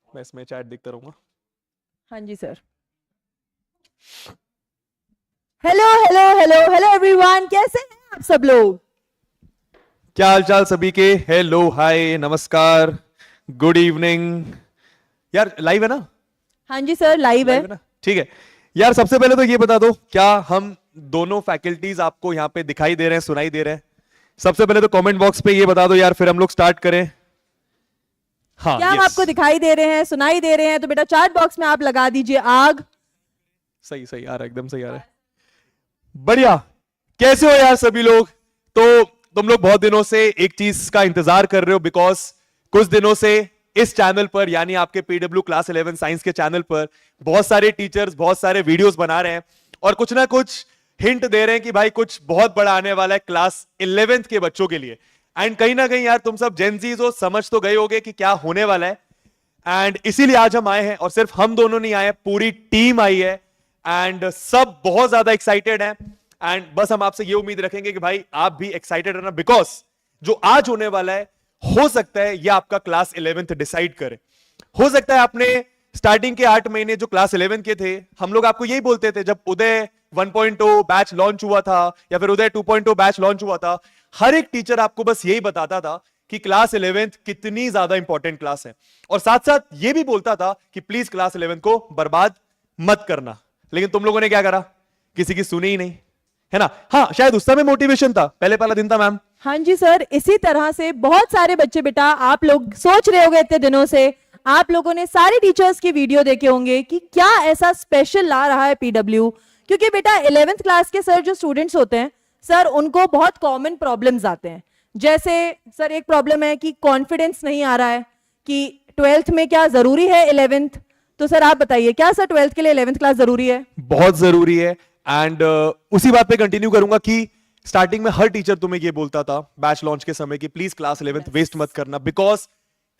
मैं इसमें चैट देखता रहूंगा। हाँ जी sir. Hello hello hello hello everyone, कैसे हैं आप सब लोग? क्या हालचाल सभी के? हेलो, हाय, नमस्कार, गुड इवनिंग। यार लाइव है ना? हाँ जी सर, लाइव है। लाइव है ना? ठीक है यार, सबसे पहले तो ये बता दो, क्या हम दोनों फैकल्टीज आपको यहाँ पे दिखाई दे रहे हैं, सुनाई दे रहे हैं? सबसे पहले तो कमेंट बॉक्स पे ये बता दो यार, फिर हम लोग स्टार्ट करें। हाँ, क्या हम यस, आपको दिखाई दे रहे हैं, सुनाई दे रहे हैं? तो बेटा चैट बॉक्स में आप लगा दीजिए आग। सही सही आ रहा है, एकदम सही आ रहा है। बढ़िया। कैसे हो यार सभी लोग? तो तुम लोग बहुत दिनों से एक चीज का इंतजार कर रहे हो, बिकॉज कुछ दिनों से इस चैनल पर, यानी आपके पीडब्ल्यू क्लास 11 साइंस के चैनल पर बहुत सारे टीचर्स बहुत सारे वीडियोस बना रहे हैं और कुछ ना कुछ हिंट दे रहे हैं कि भाई कुछ बहुत बड़ा आने वाला है क्लास 11th के बच्चों के लिए। एंड कहीं ना कहीं यार तुम सब जेनजीज हो, समझ तो गए होगे कि क्या होने वाला है। एंड इसीलिए आज हम आए हैं, और सिर्फ हम दोनों नहीं आए हैं, पूरी टीम आई है एंड सब बहुत ज्यादा एक्साइटेड हैं। एंड बस हम आपसे ये उम्मीद रखेंगे कि भाई आप भी एक्साइटेड रहना, बिकॉज जो आज होने वाला है हो सकता है ये आपका क्लास 11th डिसाइड करे। हो सकता है आपने स्टार्टिंग के 8 महीने जो क्लास 11 के थे, हम लोग आपको यही बोलते थे जब उदय 1.0 बैच लॉन्च हुआ था या फिर उदय 2.0 बैच लॉन्च हुआ था, हर एक टीचर आपको बस यही बताता था कि क्लास 11th कितनी ज्यादा इंपॉर्टेंट क्लास है, और साथ साथ ये भी बोलता था कि प्लीज क्लास 11th को बर्बाद मत करना। लेकिन तुम लोगों ने क्या करा? किसी की सुनी ही नहीं, है ना? हाँ, शायद उस समय मोटिवेशन था, पहले पहला दिन था मैम। हाँ जी सर, इसी तरह से बहुत सारे बच्चे, बेटा आप लोग सोच रहे होंगे इतने दिनों से, आप लोगों ने सारे टीचर्स की वीडियो देखे होंगे कि क्या ऐसा स्पेशल ला रहा है पीडब्ल्यू। क्योंकि बेटा 11th क्लास के सर जो स्टूडेंट्स होते हैं सर, उनको बहुत कॉमन प्रॉब्लम्स आते हैं। जैसे सर एक प्रॉब्लम है कि कॉन्फिडेंस नहीं आ रहा है कि 12th में क्या जरूरी है 11th। तो सर आप बताइए, क्या सर 12th के लिए 11th क्लास जरूरी है? बहुत जरूरी है। एंड उसी बात पे कंटिन्यू करूंगा कि स्टार्टिंग में हर टीचर तुम्हें ये बोलता था बैच लॉन्च के समय कि प्लीज क्लास 11th वेस्ट मत करना, बिकॉज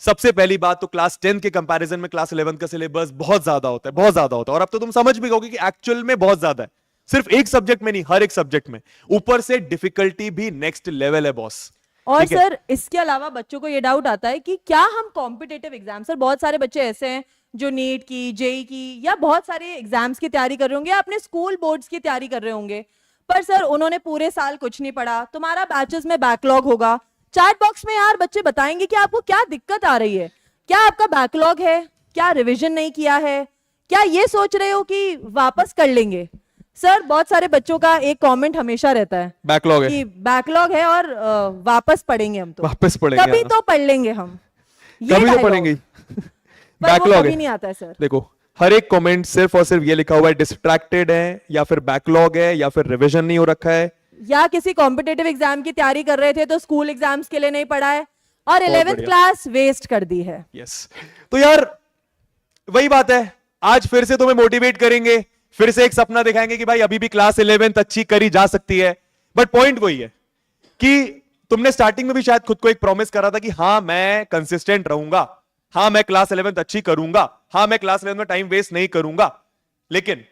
सबसे पहली बात तो क्लास 10 के कंपैरिजन में क्लास 11 का सिलेबस बहुत ज्यादा होता है, बहुत ज्यादा होता है। और अब तो तुम समझ भी गए कि एक्चुअल में बहुत ज्यादा है, सिर्फ एक सब्जेक्ट में नहीं, हर एक सब्जेक्ट में। ऊपर से डिफिकल्टी भी नेक्स्ट लेवल है बॉस। और सर इसके अलावा बच्चों को ये डाउट आता है कि क्या हम कॉम्पिटेटिव एग्जाम, सर बहुत सारे बच्चे ऐसे हैं जो नीट की, जेई की या बहुत सारे एग्जाम्स की तैयारी कर रहे होंगे, अपने स्कूल बोर्ड्स की तैयारी कर रहे होंगे, पर सर उन्होंने पूरे साल कुछ नहीं पढ़ा। तुम्हारा बैचेस में बैकलॉग होगा। चैट बॉक्स में यार बच्चे बताएंगे कि आपको क्या दिक्कत आ रही है। क्या आपका बैकलॉग है? क्या रिविजन नहीं किया है? क्या ये सोच रहे हो कि वापस कर लेंगे? सर बहुत सारे बच्चों का एक कमेंट हमेशा रहता है, बैकलॉग है कि बैकलॉग है और वापस पढ़ेंगे हम। तो वापस पढ़ेंगे, कभी तो पढ़ लेंगे हम, ये कभी तो dialogue। पढ़ेंगे। पर वो बैकलॉग कभी है, नहीं आता है सर। देखो हर एक कमेंट सिर्फ और सिर्फ ये लिखा हुआ है डिस्ट्रैक्टेड है, या फिर बैकलॉग है, या फिर रिवीजन नहीं हो रखा है, या किसी कॉम्पिटेटिव एग्जाम की तैयारी कर रहे थे तो स्कूल एग्जाम्स के लिए नहीं पढ़ा है और 11th बढ़िया। क्लास वेस्ट कर दी है। यस। तो यार वही बात है, आज फिर से तुम्हें मोटिवेट करेंगे, फिर से एक सपना दिखाएंगे कि भाई अभी भी क्लास 11th अच्छी करी जा सकती है। बट पॉइंट वही है कि तुमने स्टार्टिंग में भी शायद खुद को एक प्रॉमिस करा था कि हाँ मैं कंसिस्टेंट रहूंगा, हाँ मैं क्लास 11th अच्छी करूंगा, हाँ मैं क्लास 11th में टाइम वेस्ट नहीं करूंगा। लेकिन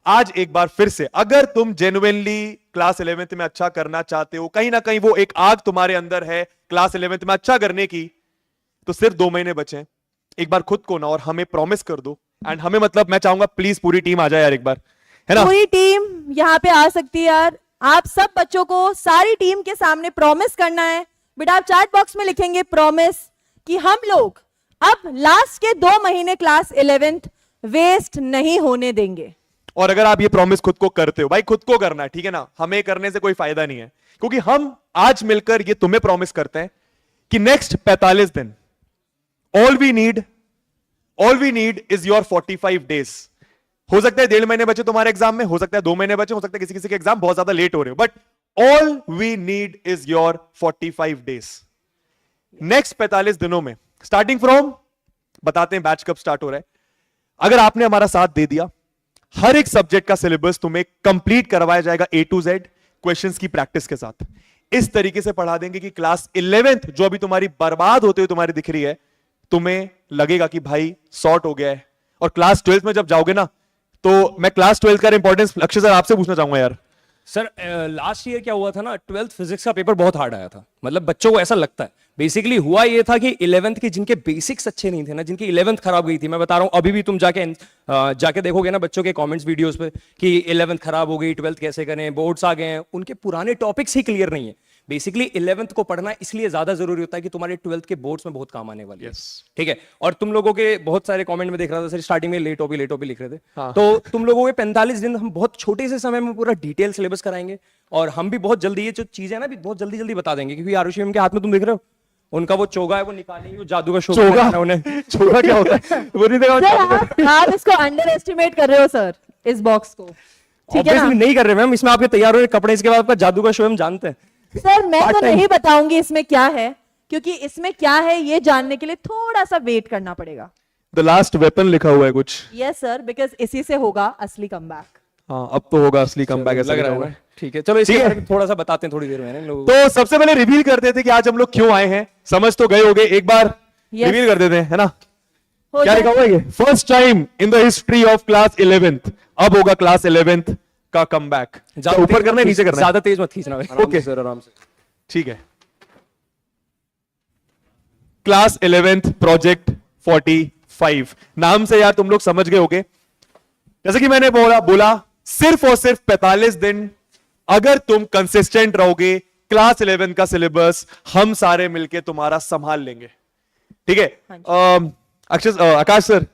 आज एक बार फिर से, अगर तुम जेन्युइनली क्लास 11th में अच्छा करना चाहते हो, कहीं ना कहीं वो एक आग तुम्हारे अंदर है क्लास 11th में अच्छा करने की, तो सिर्फ 2 महीने बचे हैं। एक बार खुद को ना और हमें प्रॉमिस कर दो, एंड हमें मतलब मैं चाहूंगा प्लीज पूरी टीम आ जाए यार एक बार, है ना? पूरी टीम यहाँ पे आ सकती है यार। आप सब बच्चों को सारी टीम के सामने प्रॉमिस करना है। बेटा आप चैट बॉक्स में लिखेंगे प्रॉमिस कि हम लोग अब लास्ट के 2 महीने क्लास 11th वेस्ट नहीं होने देंगे। और अगर आप ये प्रॉमिस खुद को करते हो, भाई खुद को करना है, ठीक है ना? हमें करने से कोई फायदा नहीं है, क्योंकि हम आज मिलकर ये तुम्हें प्रॉमिस करते हैं कि नेक्स्ट 45 दिन all we need is your 45 days. हो सकता है 1.5 महीने बचे तुम्हारे एग्जाम में, हो सकता है 2 महीने बचे, हो सकता है किसी किसी के एग्जाम बहुत ज्यादा लेट हो रहे हो, but all we need is your 45 days. Next 45 दिनों में स्टार्टिंग फ्रॉम, बताते हैं बैच कब स्टार्ट हो रहा है। अगर आपने हमारा साथ दे दिया, हर एक सब्जेक्ट का सिलेबस तुम्हें कंप्लीट करवाया जाएगा A to Z क्वेश्चंस की प्रैक्टिस के साथ। इस तरीके से पढ़ा देंगे कि क्लास 11th जो अभी तुम्हारी बर्बाद होते हुए तुम्हारी दिख रही है, तुम्हें लगेगा कि भाई सॉर्ट हो गया है। और क्लास 12th में जब जाओगे ना, तो मैं क्लास 12th का इंपॉर्टेंस लक्ष्य सर आपसे पूछना चाहूंगा यार। सर लास्ट ईयर क्या हुआ था ना, 12th फिजिक्स का पेपर बहुत हार्ड आया था, मतलब बच्चों को ऐसा लगता है। बेसिकली हुआ ये था कि 11th के जिनके बेसिक्स अच्छे नहीं थे ना, जिनकी 11th खराब गई थी, मैं बता रहा हूँ अभी भी तुम जाके देखोगे ना बच्चों के कमेंट्स वीडियोस पे कि 11th खराब हो गई, 12th कैसे करें, बोर्ड्स आ गए हैं, उनके पुराने टॉपिक्स ही क्लियर नहीं है। बेसिकली 11th को पढ़ना इसलिए ज्यादा जरूरी होता है कि तुम्हारे 12th के बोर्ड्स में बहुत काम आने वाली है। ठीक है, और तुम लोगों के बहुत सारे कमेंट में देख रहा था सर, स्टार्टिंग में लेट हो भी लिख रहे थे। तो तुम लोगों के 45 दिन हम बहुत छोटे से समय में पूरा डिटेल सिलेबस कराएंगे, और हम भी बहुत जल्दी ये जो चीजें है ना भी बहुत जल्दी जल्दी बता देंगे, क्योंकि आरुषि मैम के हाथ में तुम देख रहे हो उनका वो चोगा है, वो निकालेंगे, वो जादू का शो चोगा? उन्हें चोगा क्या होता है वो नहीं देखा? सर आप इसको अंडर एस्टिमेट कर रहे हो सर, इस बॉक्स को, ठीक है ना? Obviously नहीं कर रहे मैम, इसमें आपके तैयार हो रहे कपड़े, इसके बाद आपका जादू का शो हम जानते हैं। सर मैं Part तो time। नहीं बताऊंगी इसमें क्या है, क्योंकि इसमें क्या है ये जानने के लिए थोड़ा सा वेट करना पड़ेगा। द लास्ट वेपन लिखा हुआ है कुछ। यस सर, बिकॉज इसी से होगा असली कमबैक। हाँ अब तो होगा असली कमबैक, ऐसा लग रहा हुआ है। ठीक है, चलो इसके बारे में थोड़ा सा बताते हैं थोड़ी देर में ना इन लोगों को। तो सबसे पहले रिवील करते थे कि आज हम लोग क्यों आए हैं, समझ तो गए होगे, एक बार Yes. रिवील कर देते हैं, है ना? हो क्या जाए- लिखा हुआ है ये? First time in the history of class 11th, अब होगा क्लास 11th का कमबैक। ज्यादा ऊपर तेज करना है मत नीचे करना है? ज्यादा तेज मत खींचना भाई। ओके सर आराम से। ठीक है। क्लास 11th प्रोजेक्ट 45, नाम से यार तुम लोग समझ गए होगे। जैसे कि मैंने बोला सिर्फ और सिर्फ 45 दिन अगर तुम कंसिस्टेंट रहोगे, क्लास 11 का सिलेबस हम सारे मिलके तुम्हारा संभाल लेंगे। ठीक है? आकाश सर।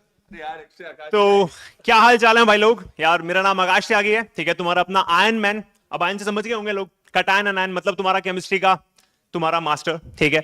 तो क्या हाल चाल है भाई लोग? यार मेरा नाम आकाश त्यागी है, ठीक है, तुम्हारा अपना आयन मैन। अब आयन से समझ गए होंगे लोग, कटायन एंड आयन मतलब तुम्हारा केमिस्ट्री का तुम्हारा मास्टर, ठीक है।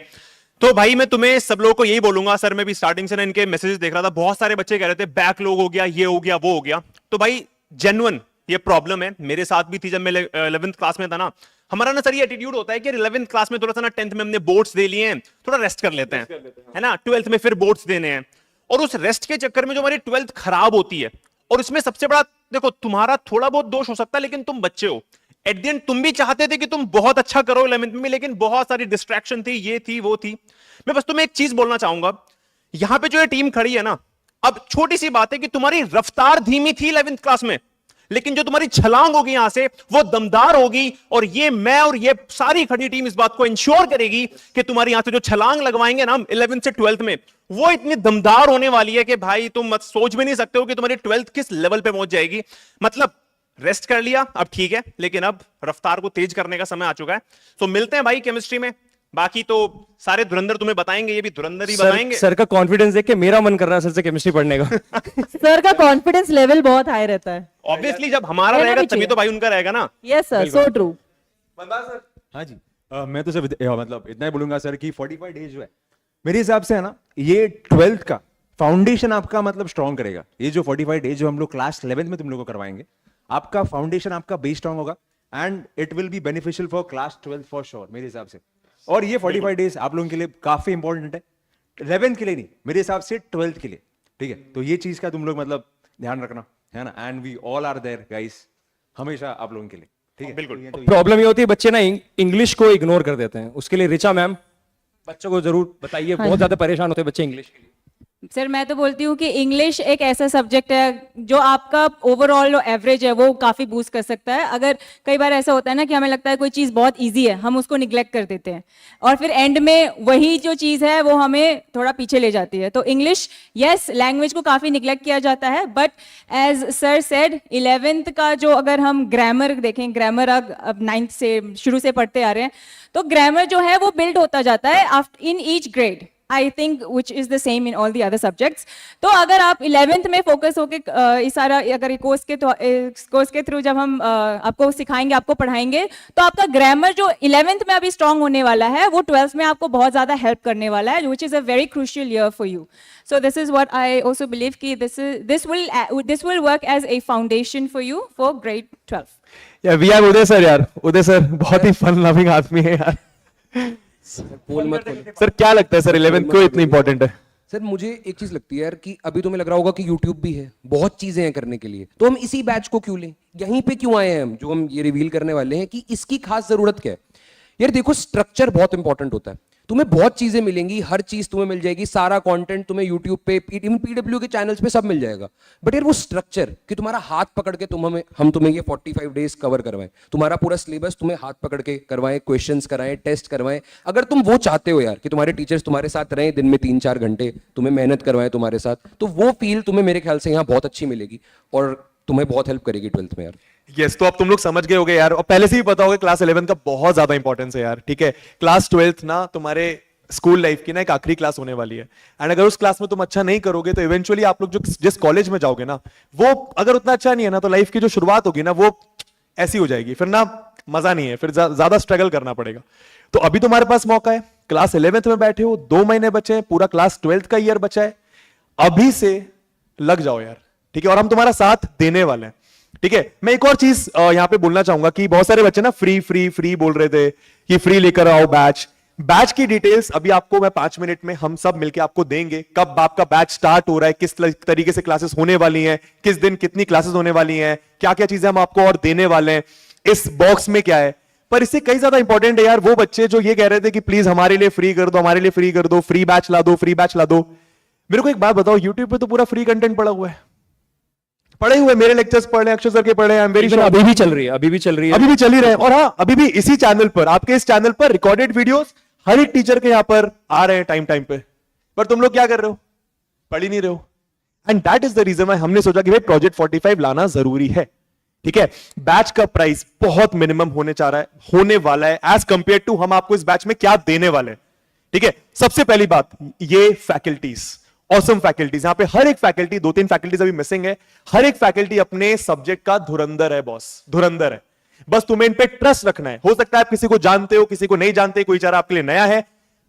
तो भाई मैं तुम्हें सब लोगों को यही बोलूंगा, सर मैं भी स्टार्टिंग से ना इनके मैसेजेस देख रहा था, बहुत सारे बच्चे कह रहे थे बैकलॉग हो गया, ये हो गया, वो हो गया। तो भाई जेन्युइन ये प्रॉब्लम है, मेरे साथ भी थी जब मैं 11th क्लास में था ना। हमारा ना सर ये एटीट्यूड होता है कि 11th क्लास में थोड़ा सा ना, 10th में हमने बोर्ड्स दे लिए हैं, थोड़ा रेस्ट कर लेते हैं, है ना, 12th में फिर बोर्ड्स देने हैं। और उस रेस्ट के चक्कर में जो हमारी 12th खराब होती है, और इसमें सबसे बड़ा देखो तुम्हारा थोड़ा बहुत दोष हो सकता है, लेकिन तुम बच्चे हो, एट द एंड तुम भी चाहते थे कि तुम बहुत अच्छा करो 11th में, लेकिन बहुत सारी डिस्ट्रैक्शन थी, ये थी वो थी। मैं बस तुम्हें एक चीज बोलना चाहूंगा, यहां पे जो ये टीम खड़ी है ना, अब छोटी सी बात है कि तुम्हारी रफ्तार धीमी थी 11th क्लास में, लेकिन जो तुम्हारी छलांग होगी यहां से वो दमदार होगी। और ये मैं और ये सारी खड़ी टीम इस बात को इंश्योर करेगी कि तुम्हारी यहां से जो छलांग लगवाएंगे ना 11th से 12th में, वो इतनी दमदार होने वाली है कि भाई तुम मत सोच भी नहीं सकते हो कि तुम्हारी 12th किस लेवल पे पहुंच जाएगी। मतलब रेस्ट कर लिया अब ठीक है, लेकिन अब रफ्तार को तेज करने का समय आ चुका है। तो मिलते हैं भाई केमिस्ट्री में, बाकी तो सारे धुरंधर तुम्हें बताएंगे, ये भी धुरंधर ही बताएंगे। सर का कॉन्फिडेंस देख के मेरा मन कर रहा है सर से केमिस्ट्री पढ़ने का। सर का कॉन्फिडेंस लेवल बहुत हाई रहता है। ऑब्वियसली जब हमारा रहना रहेगा भी तभी चाहिए। तो भाई उनका रहेगा ना। Yes sir, so true. हाँ जी। मैं तो सिर्फ मतलब इतना ही बोलूंगा सर कि 45 डेज जो है मेरे हिसाब से है ना, ये 12th का फाउंडेशन आपका मतलब स्ट्रॉन्ग करेगा। ये जो 45 डेज जो हम लोग क्लास 11th में तुम लोगों को करवाएंगे, आपका फाउंडेशन आपका बेस स्ट्रॉन्ग होगा, and it will be beneficial for class 12th for sure मेरे हिसाब से। और ये 45 डेज आप लोगों के लिए काफी इंपॉर्टेंट है, 11th के लिए नहीं, मेरे हिसाब से 12th के लिए। ठीक है, तो ये चीज का तुम लोग मतलब ध्यान रखना, है ना। And we all are there guys, हमेशा आप लोगों के लिए। ठीक है, बिल्कुल। तो ये प्रॉब्लम ये होती है बच्चे ना इंग्लिश को इग्नोर कर देते हैं, उसके लिए रिचा मैम बच्चों को जरूर बताइए, बहुत ज्यादा परेशान होते हैं बच्चे इंग्लिश के लिए। सर मैं तो बोलती हूँ कि इंग्लिश एक ऐसा सब्जेक्ट है जो आपका ओवरऑल एवरेज है वो काफ़ी बूस्ट कर सकता है। अगर कई बार ऐसा होता है ना कि हमें लगता है कोई चीज़ बहुत इजी है, हम उसको निग्लेक्ट कर देते हैं और फिर एंड में वही जो चीज़ है वो हमें थोड़ा पीछे ले जाती है। तो इंग्लिश यस लैंग्वेज को काफ़ी निग्लेक्ट किया जाता है, but as sir said 11th का जो अगर हम ग्रामर देखें, ग्रामर अब 9th से शुरू से पढ़ते आ रहे हैं, तो ग्रामर जो है वो बिल्ड होता जाता है in each grade, I think which is the same in all the other subjects. तो अगर आप 11th में फोकस होके इस सारा अगर कोर्स के थ्रू जब हम आपको सिखाएंगे, आपको पढ़ाएंगे, तो आपका ग्रामर जो 11th में अभी स्ट्रांग होने वाला है वो 12th में आपको बहुत ज्यादा हेल्प करने वाला है, which is a very crucial year for you. So this is what I also believe कि this will work as a foundation for you for grade 12। या वी आर उदय सर यार, उदय सर बहुत ही fun loving आदमी है यार। Sir क्या लगता है सर 11th क्यों इतनी इंपॉर्टेंट है? सर मुझे एक चीज लगती है यार कि अभी तुम्हें लग रहा होगा कि YouTube भी है, बहुत चीजें हैं करने के लिए, तो हम इसी बैच को क्यों लें, यहीं पे क्यों आए हैं हम, जो हम ये रिवील करने वाले हैं कि इसकी खास जरूरत क्या है। यार देखो स्ट्रक्चर बहुत इंपॉर्टेंट होता है। तुम्हें बहुत चीजें मिलेंगी, हर चीज तुम्हें मिल जाएगी, सारा कंटेंट तुम्हें यूट्यूब पे, इवन पीडब्ल्यू के चैनल्स पे सब मिल जाएगा। बट यार वो स्ट्रक्चर कि तुम्हारा हाथ पकड़ के हम तुम्हें ये 45 डेज कवर करवाएं, तुम्हारा पूरा सिलेबस तुम्हें हाथ पकड़ के करवाएं, क्वेश्चंस कराएं, टेस्ट करवाएं, अगर तुम वो चाहते हो यार कि तुम्हारे टीचर्स तुम्हारे साथ रहें दिन में 3-4 घंटे, तुम्हें मेहनत करवाएं तुम्हारे साथ, तो वो फील तुम्हें मेरे ख्याल से यहाँ बहुत अच्छी मिलेगी और तुम्हें बहुत हेल्प करेगी 12th में यार। यस, तो अब तुम लोग समझ गए होगे यार, और पहले से ही पता होगा क्लास 11 का बहुत ज्यादा इंपॉर्टेंस है यार, ठीक है। क्लास 12th ना तुम्हारे स्कूल लाइफ की ना एक आखिरी क्लास होने वाली है, एंड अगर उस क्लास में तुम अच्छा नहीं करोगे तो इवेंचुअली आप लोग जो जिस कॉलेज में जाओगे ना, वो अगर उतना अच्छा नहीं है ना, तो लाइफ की जो शुरुआत होगी ना वो ऐसी हो जाएगी, फिर ना मजा नहीं है, फिर ज्यादा स्ट्रगल करना पड़ेगा। तो अभी तुम्हारे पास मौका है, क्लास 11th में बैठे हो, 2 महीने बचे हैं, पूरा क्लास 12th का ईयर बचा है, अभी से लग जाओ यार, ठीक है। और हम तुम्हारा साथ देने वाले हैं, ठीक है। मैं एक और चीज यहां पे बोलना चाहूंगा कि बहुत सारे बच्चे ना फ्री फ्री फ्री बोल रहे थे कि फ्री लेकर आओ बैच की डिटेल्स अभी आपको मैं 5 मिनट में हम सब मिलके आपको देंगे। कब आपका बैच स्टार्ट हो रहा है, किस तरीके से क्लासेस होने वाली हैं, किस दिन कितनी क्लासेस होने वाली हैं, क्या क्या चीजें हम आपको और देने वाले हैं, इस बॉक्स में क्या है। पर इससे कई ज्यादा इंपॉर्टेंट है यार वो बच्चे जो ये कह रहे थे कि प्लीज हमारे लिए फ्री कर दो, हमारे लिए फ्री कर दो, फ्री बैच ला दो, फ्री बैच ला दो। मेरे को एक बात बताओ, यूट्यूब पे तो पूरा फ्री कंटेंट पड़ा हुआ है, पढ़े हुए मेरे लेक्चर्स पढ़े, अक्षर सर के पढ़े, आई एम वेरी श्योर अभी भी चल रही है, अभी भी चल रही है, अभी भी चल ही रहे हैं। और हाँ, अभी भी इसी चैनल पर, आपके इस चैनल पर रिकॉर्डेड वीडियोस हर एक टीचर के यहां पर आ रहे हैं टाइम टाइम पे। पर तुम लोग क्या कर रहे हो, पढ़ ही नहीं रहे हो। And that is the reason why हमने सोचा कि भाई प्रोजेक्ट 45 लाना जरूरी है, ठीक है। बैच का प्राइस बहुत मिनिमम होने जा रहा है, होने वाला है, एज कंपेयर टू हम आपको इस बैच में क्या देने वाले हैं, ठीक है। सबसे पहली बात, ये फैकल्टीज, ऑसम फैकल्टीज, यहां पे हर एक फैकल्टी, 2-3 फैकल्टीज अभी मिसिंग है, हर एक फैकल्टी अपने सब्जेक्ट का धुरंधर है बॉस, धुरंधर है। बस तुम्हें इन पे ट्रस्ट रखना है। हो सकता है आप किसी को जानते हो, किसी को नहीं जानते, कोई चारा आपके लिए नया है।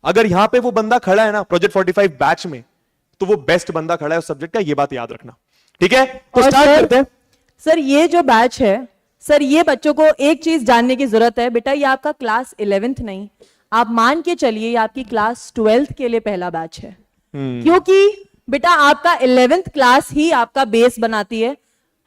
अगर यहां पे वो बंदा खड़ा है ना प्रोजेक्ट 45 बैच में, तो वो बेस्ट बंदा खड़ा है उस सब्जेक्ट का, ये बात याद रखना, ठीक है। तो और स्टार्ट सर- करते हैं। सर ये जो बैच है, सर ये बच्चों को एक चीज जानने की जरूरत है, बेटा ये आपका क्लास 11th नहीं, आप मान के चलिए ये आपकी क्लास 12th के लिए पहला बैच है। क्योंकि बेटा आपका 11th क्लास ही आपका बेस बनाती है।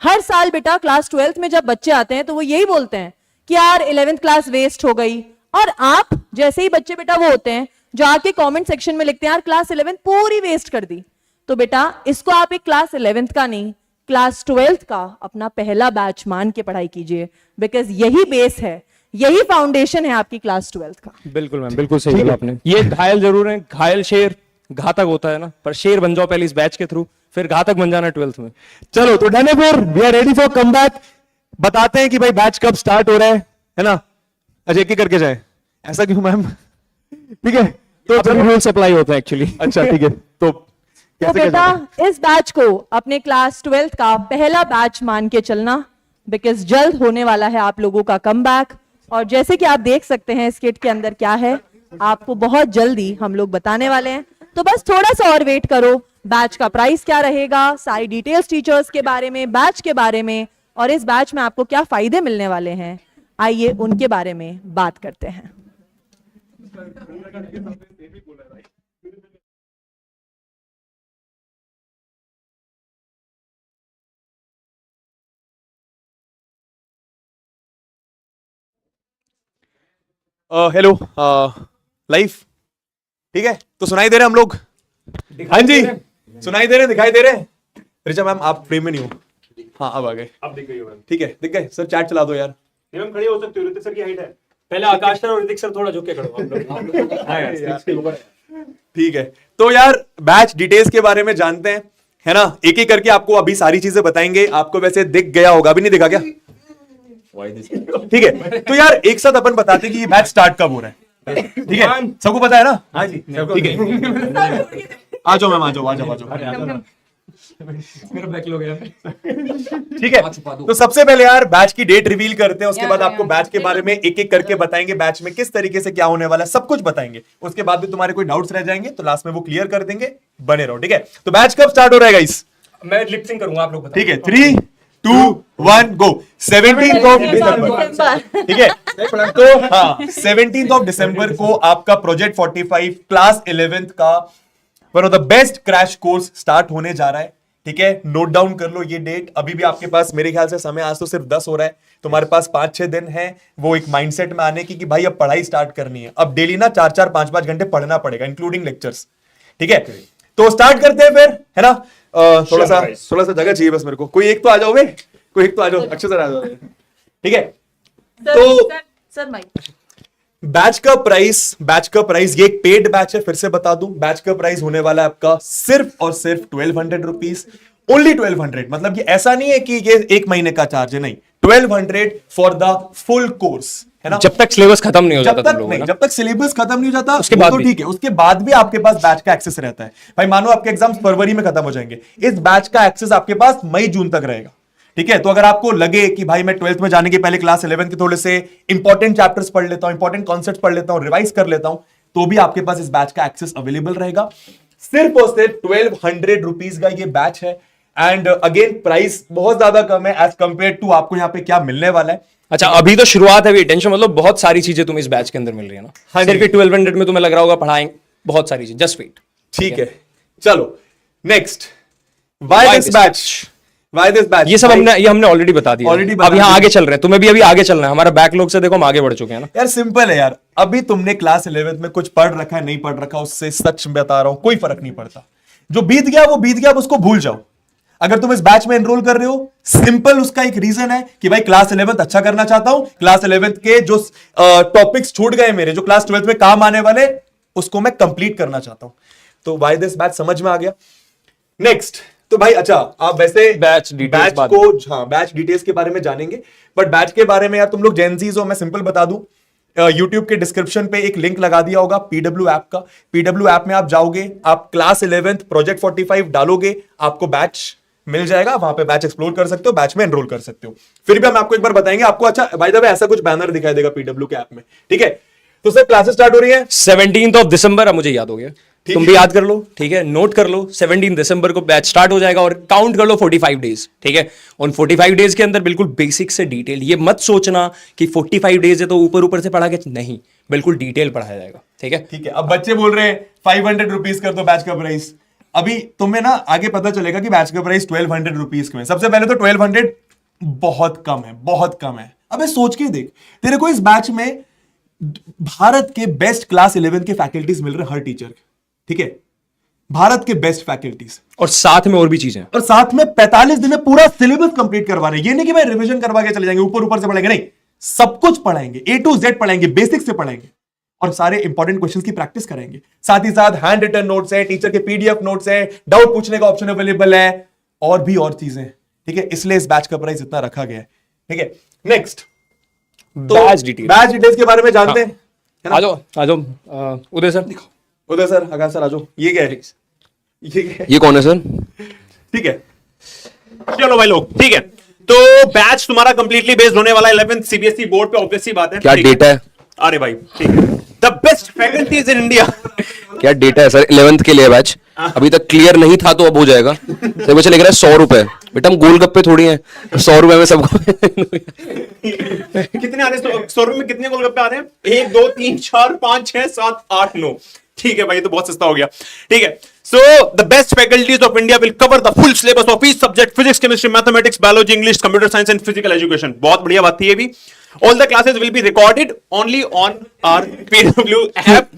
हर साल बेटा क्लास 12th में जब बच्चे आते हैं तो वो यही बोलते हैं कि यार 11th क्लास वेस्ट हो गई, और आप जैसे ही बच्चे बेटा वो होते हैं जो आके कमेंट सेक्शन में लिखते हैं यार क्लास 11th पूरी वेस्ट कर दी। तो बेटा इसको आप एक क्लास 11th का नहीं, क्लास 12th का अपना पहला बैच मान के पढ़ाई कीजिए, बिकॉज यही बेस है, यही फाउंडेशन है आपकी क्लास 12th का। बिल्कुल मैम, बिल्कुल सही बोला आपने। ये घायल जरूर है, घायल शेर घातक होता है ना, पर शेर बन जाओ पहले इस बैच के थ्रू, फिर घातक बन जाना 12th में। चलो तो डन है, फिर we are ready for comeback. बताते हैं कि भाई बैच कब स्टार्ट हो रहा है ना। अच्छा एक ही करके जाए, ऐसा क्यों मैम, ठीक है। तो रूल्स अप्लाई होते हैं एक्चुअली। अच्छा ठीक है, तो तो कैसे बेटा कैसे इस बैच को अपने क्लास 12th का पहला बैच मान के चलना, बिकॉज जल्द होने वाला है आप लोगों का कमबैक। और जैसे कि आप देख सकते हैं इस किट के अंदर क्या है, आपको बहुत जल्दी हम लोग बताने वाले हैं। तो बस थोड़ा सा और वेट करो, बैच का प्राइस क्या रहेगा, सारी डिटेल्स टीचर्स के बारे में, बैच के बारे में, और इस बैच में आपको क्या फायदे मिलने वाले हैं, आइए उनके बारे में बात करते हैं। हेलो लाइव, ठीक है। तो सुनाई दे रहे हैं हम लोग, हाँ जी सुनाई दे रहे हैं, दिखाई दे रहे हैं। ऋचा मैम आप फ्रेम में नहीं हो, हाँ अब आ गए, अब दिख गई हो मैम। ठीक है दिख गए। सर चैट चला दो यार। मैम खड़ी हो सकती हो, ऋतिक सर की हाइट है। पहले आकाश सर और ऋतिक सर थोड़ा झुक के खड़ो आप लोग। हाँ यार, stage के ऊपर है। ठीक है, तो यार बैच डिटेल्स के बारे में जानते हैं, है ना। एक एक करके आपको अभी सारी चीजें बताएंगे। आपको वैसे दिख गया होगा, अभी नहीं दिखा क्या, ठीक है। तो यार एक साथ अपन बताते हैं कि ये बैच स्टार्ट कब हो रहा है, ठीक है। सबको पता है ना, हाँ जी ठीक है। आ जाओ मैम, आ जाओ आ जाओ आ जाओ, मेरा बैकलॉग है। ठीक है। तो सबसे पहले यार बैच की डेट रिवील करते हैं, उसके बाद आपको बैच के बारे में एक एक करके बताएंगे, बैच में किस तरीके से क्या होने वाला है सब कुछ बताएंगे। उसके बाद भी तुम्हारे कोई डाउट्स रह जाएंगे तो लास्ट में वो क्लियर कर देंगे, बने रहो, ठीक है। तो बैच कब स्टार्ट हो रहा है गाइस, मैं लिप सिंक करूंगा, आप लोग बताओ। ठीक है। 3, 2, 1 गो। 17th ऑफ दिसंबर, ठीक है। तो हाँ 17th ऑफ दिसंबर को आपका प्रोजेक्ट 45 क्लास 11th का one of the best crash course start होने जा रहा है, ठीक है। नोट डाउन कर लो ये डेट, अभी भी आपके पास मेरे ख्याल से समय आज तो सिर्फ 10 हो रहा है, तुम्हारे पास 5-6 दिन है वो एक माइंडसेट में आने की कि भाई अब पढ़ाई स्टार्ट करनी है। अब डेली ना 4-4 5-5 घंटे पढ़ना पड़ेगा इंक्लूडिंग लेक्चर्स। ठीक है, तो स्टार्ट करते हैं फिर, है ना। थोड़ा सा जगह चाहिए बस मेरे को। कोई एक तो आ जाओ बे, कोई एक तो आ जाओ, अच्छे से आ जाओ। ठीक है, तो सर माइक। बैच का प्राइस ये एक पेड बैच है, फिर से बता दूं, बैच का प्राइस होने वाला है आपका सिर्फ और सिर्फ 1200 रुपीज, ओनली 1200। मतलब ये ऐसा नहीं है कि ये एक महीने का चार्ज है, नहीं, 1200 फॉर द फुल कोर्स, है ना। जब तक सिलेबस खत्म नहीं हो जब जाता तक तुम लोगों नहीं, का। जब तक सिलेबस खत्म नहीं हो जाता उसके वो बाद तो भी। ठीक है, उसके बाद भी आपके पास बैच का एक्सेस रहता है। भाई मानो आपके एग्जाम फरवरी में खत्म हो जाएंगे, इस बैच का एक्सेस आपके पास मई जून तक रहेगा। ठीक है, तो अगर आपको लगे कि भाई मैं 12th में जाने के पहले क्लास 11 के थोड़े से इंपॉर्टेंट चैप्टर्स पढ़ लेता हूं, इंपॉर्टेंट कॉन्सेप्ट्स पढ़ लेता हूं, रिवाइज कर लेता हूं, तो भी आपके पास इस बैच का एक्सेस अवेलेबल रहेगा। सिर्फ और सिर्फ 1200 रुपीज का ये बैच है। एंड अगेन प्राइस बहुत ज्यादा कम है एज कंपेयर टू आपको यहाँ पे क्या मिलने वाला है। अच्छा, अभी तो शुरुआत है, अभी टेंशन, मतलब बहुत सारी चीजें तुम्हें इस बैच के अंदर मिल रही है ना। हाँ सिर्फ जी। 1200 में तुम्हें लग रहा होगा पढ़ाएंगे बहुत सारी चीज, जस्ट वेट। ठीक है, चलो नेक्स्ट, वाई दिस बैच। ये सब हमने ऑलरेडी बता दिया। Already बता अब यहाँ दिया। आगे चल रहे हैं, तुम्हें भी अभी आगे चलना है। हमारा बैकलॉग से देखो हम आगे बढ़ चुके हैं ना। यार सिंपल है यार, अभी तुमने क्लास 11th में कुछ पढ़ रखा है नहीं पढ़ रखा, उससे सच बता रहा हूं कोई फर्क नहीं पड़ता। जो बीत गया वो बीत गया, अब उसको भूल जाओ। अगर तुम इस बैच में एनरोल कर रहे हो, सिंपल उसका एक रीजन है कि भाई क्लास 11th अच्छा करना चाहता हूं, क्लास 11th के जो टॉपिक्स छूट गए मेरे, जो क्लास 12th में काम आने वाले, उसको मैं कंप्लीट करना चाहता हूं। तो वाई दिस बैच समझ में आ गया। नेक्स्ट, तो भाई अच्छा, आप वैसे बैच डिटेल्स बैच बाद को, हाँ बैच डिटेल्स के बारे में जानेंगे, बट बैच के बारे में यार तुम लोग जेनजीज हो, मैं सिंपल बता दूं, YouTube के डिस्क्रिप्शन पे एक लिंक लगा दिया होगा PW ऐप का। PW ऐप में आप जाओगे, आप क्लास 11th प्रोजेक्ट 45 डालोगे, आपको बैच मिल जाएगा, वहां पे बैच एक्सप्लोर कर सकते हो, बैच में एनरोल कर सकते हो। फिर भी हम आपको एक बार बताएंगे आपको। अच्छा बाय द वे, ऐसा कुछ बैनर दिखाई देगा PW के ऐप में, ठीक है। तो सर क्लासेस स्टार्ट हो रही है 17 दिसंबर। अब मुझे याद हो गया, तुम भी याद कर लो, ठीक है, नोट कर लो। 17 दिसंबर को बैच स्टार्ट हो जाएगा और काउंट कर लो 45 डेज, ठीक है। उन 45 डेज के अंदर बिल्कुल बेसिक से डिटेल, ये मत सोचना कि 45 डेज है तो ऊपर ऊपर से पढ़ा के, नहीं, बिल्कुल डिटेल पढ़ाया जाएगा, ठीक है। ठीक है। अब बच्चे बोल रहे हैं 500 रुपीज कर दो बैच का प्राइस। अभी तुम्हें ना आगे पता चलेगा कि बैच का प्राइस 1200 रुपीज क्यों है। सबसे पहले तो 1200 बहुत कम है, बहुत कम है। अबे सोच के देख, तेरे को इस बैच में भारत के बेस्ट क्लास 11 के फैकल्टीज मिल रहे हैं, हर टीचर के, ठीक है, भारत के बेस्ट फैकल्टीज, और साथ में और भी चीजें, और साथ में 45 दिन में पूरा सिलेबस कंप्लीट करवा रहे हैं। ये नहीं कि भाई रिवीजन करवा के चले जाएंगे, ऊपर ऊपर से पढ़ाएंगे, नहीं, सब कुछ पढ़ाएंगे, A to Z पढ़ाएंगे, बेसिक से पढ़ाएंगे, और सारे इंपॉर्टेंट क्वेश्चंस की प्रैक्टिस कराएंगे। साथ ही साथ हैंड रिटन नोट्स है, टीचर के PDF नोट्स है, डाउट पूछने का ऑप्शन अवेलेबल है, और भी और चीजें, ठीक है। इसलिए इस बैच का प्राइस इतना रखा गया है, ठीक है। Next, batch detail, batch details के बारे में जानते हैं, है ना? आ जाओ उदय सर, उदय सर, आकाश सर, आ जाओ। ये क्या है? ये क्या है? ये कौन है सर? ठीक है, चलो भाई लोग, ठीक है। तो बैच तुम्हारा कंप्लीटली बेस्ड होने वाला 11th CBSE बोर्ड पे, ऑब्वियस सी बात है। क्या ठीक डेटा है? अरे भाई ठीक है, the best faculties in India. क्या डेटा है सर 11th के लिए बैच? अभी तक क्लियर नहीं था तो अब हो जाएगा। सर मुझे लग रहा है 100 रुपए। बेटा हम गोलगप्पे थोड़ी हैं 100 रुपए में सबको। कितने आ रहे हैं 100 रुपए में? कितने गोलगप्पे आ रहे हैं? 1 2 3 4 5 6 7 8 9। ठीक है भाई, तो बहुत सस्ता हो गया। ठीक है, so the best faculties of India will cover the full syllabus of each subject, physics, chemistry, mathematics, biology, English, computer science and physical education. बहुत बढ़िया बात थी ये भी। All the classes will be recorded only on our PW app,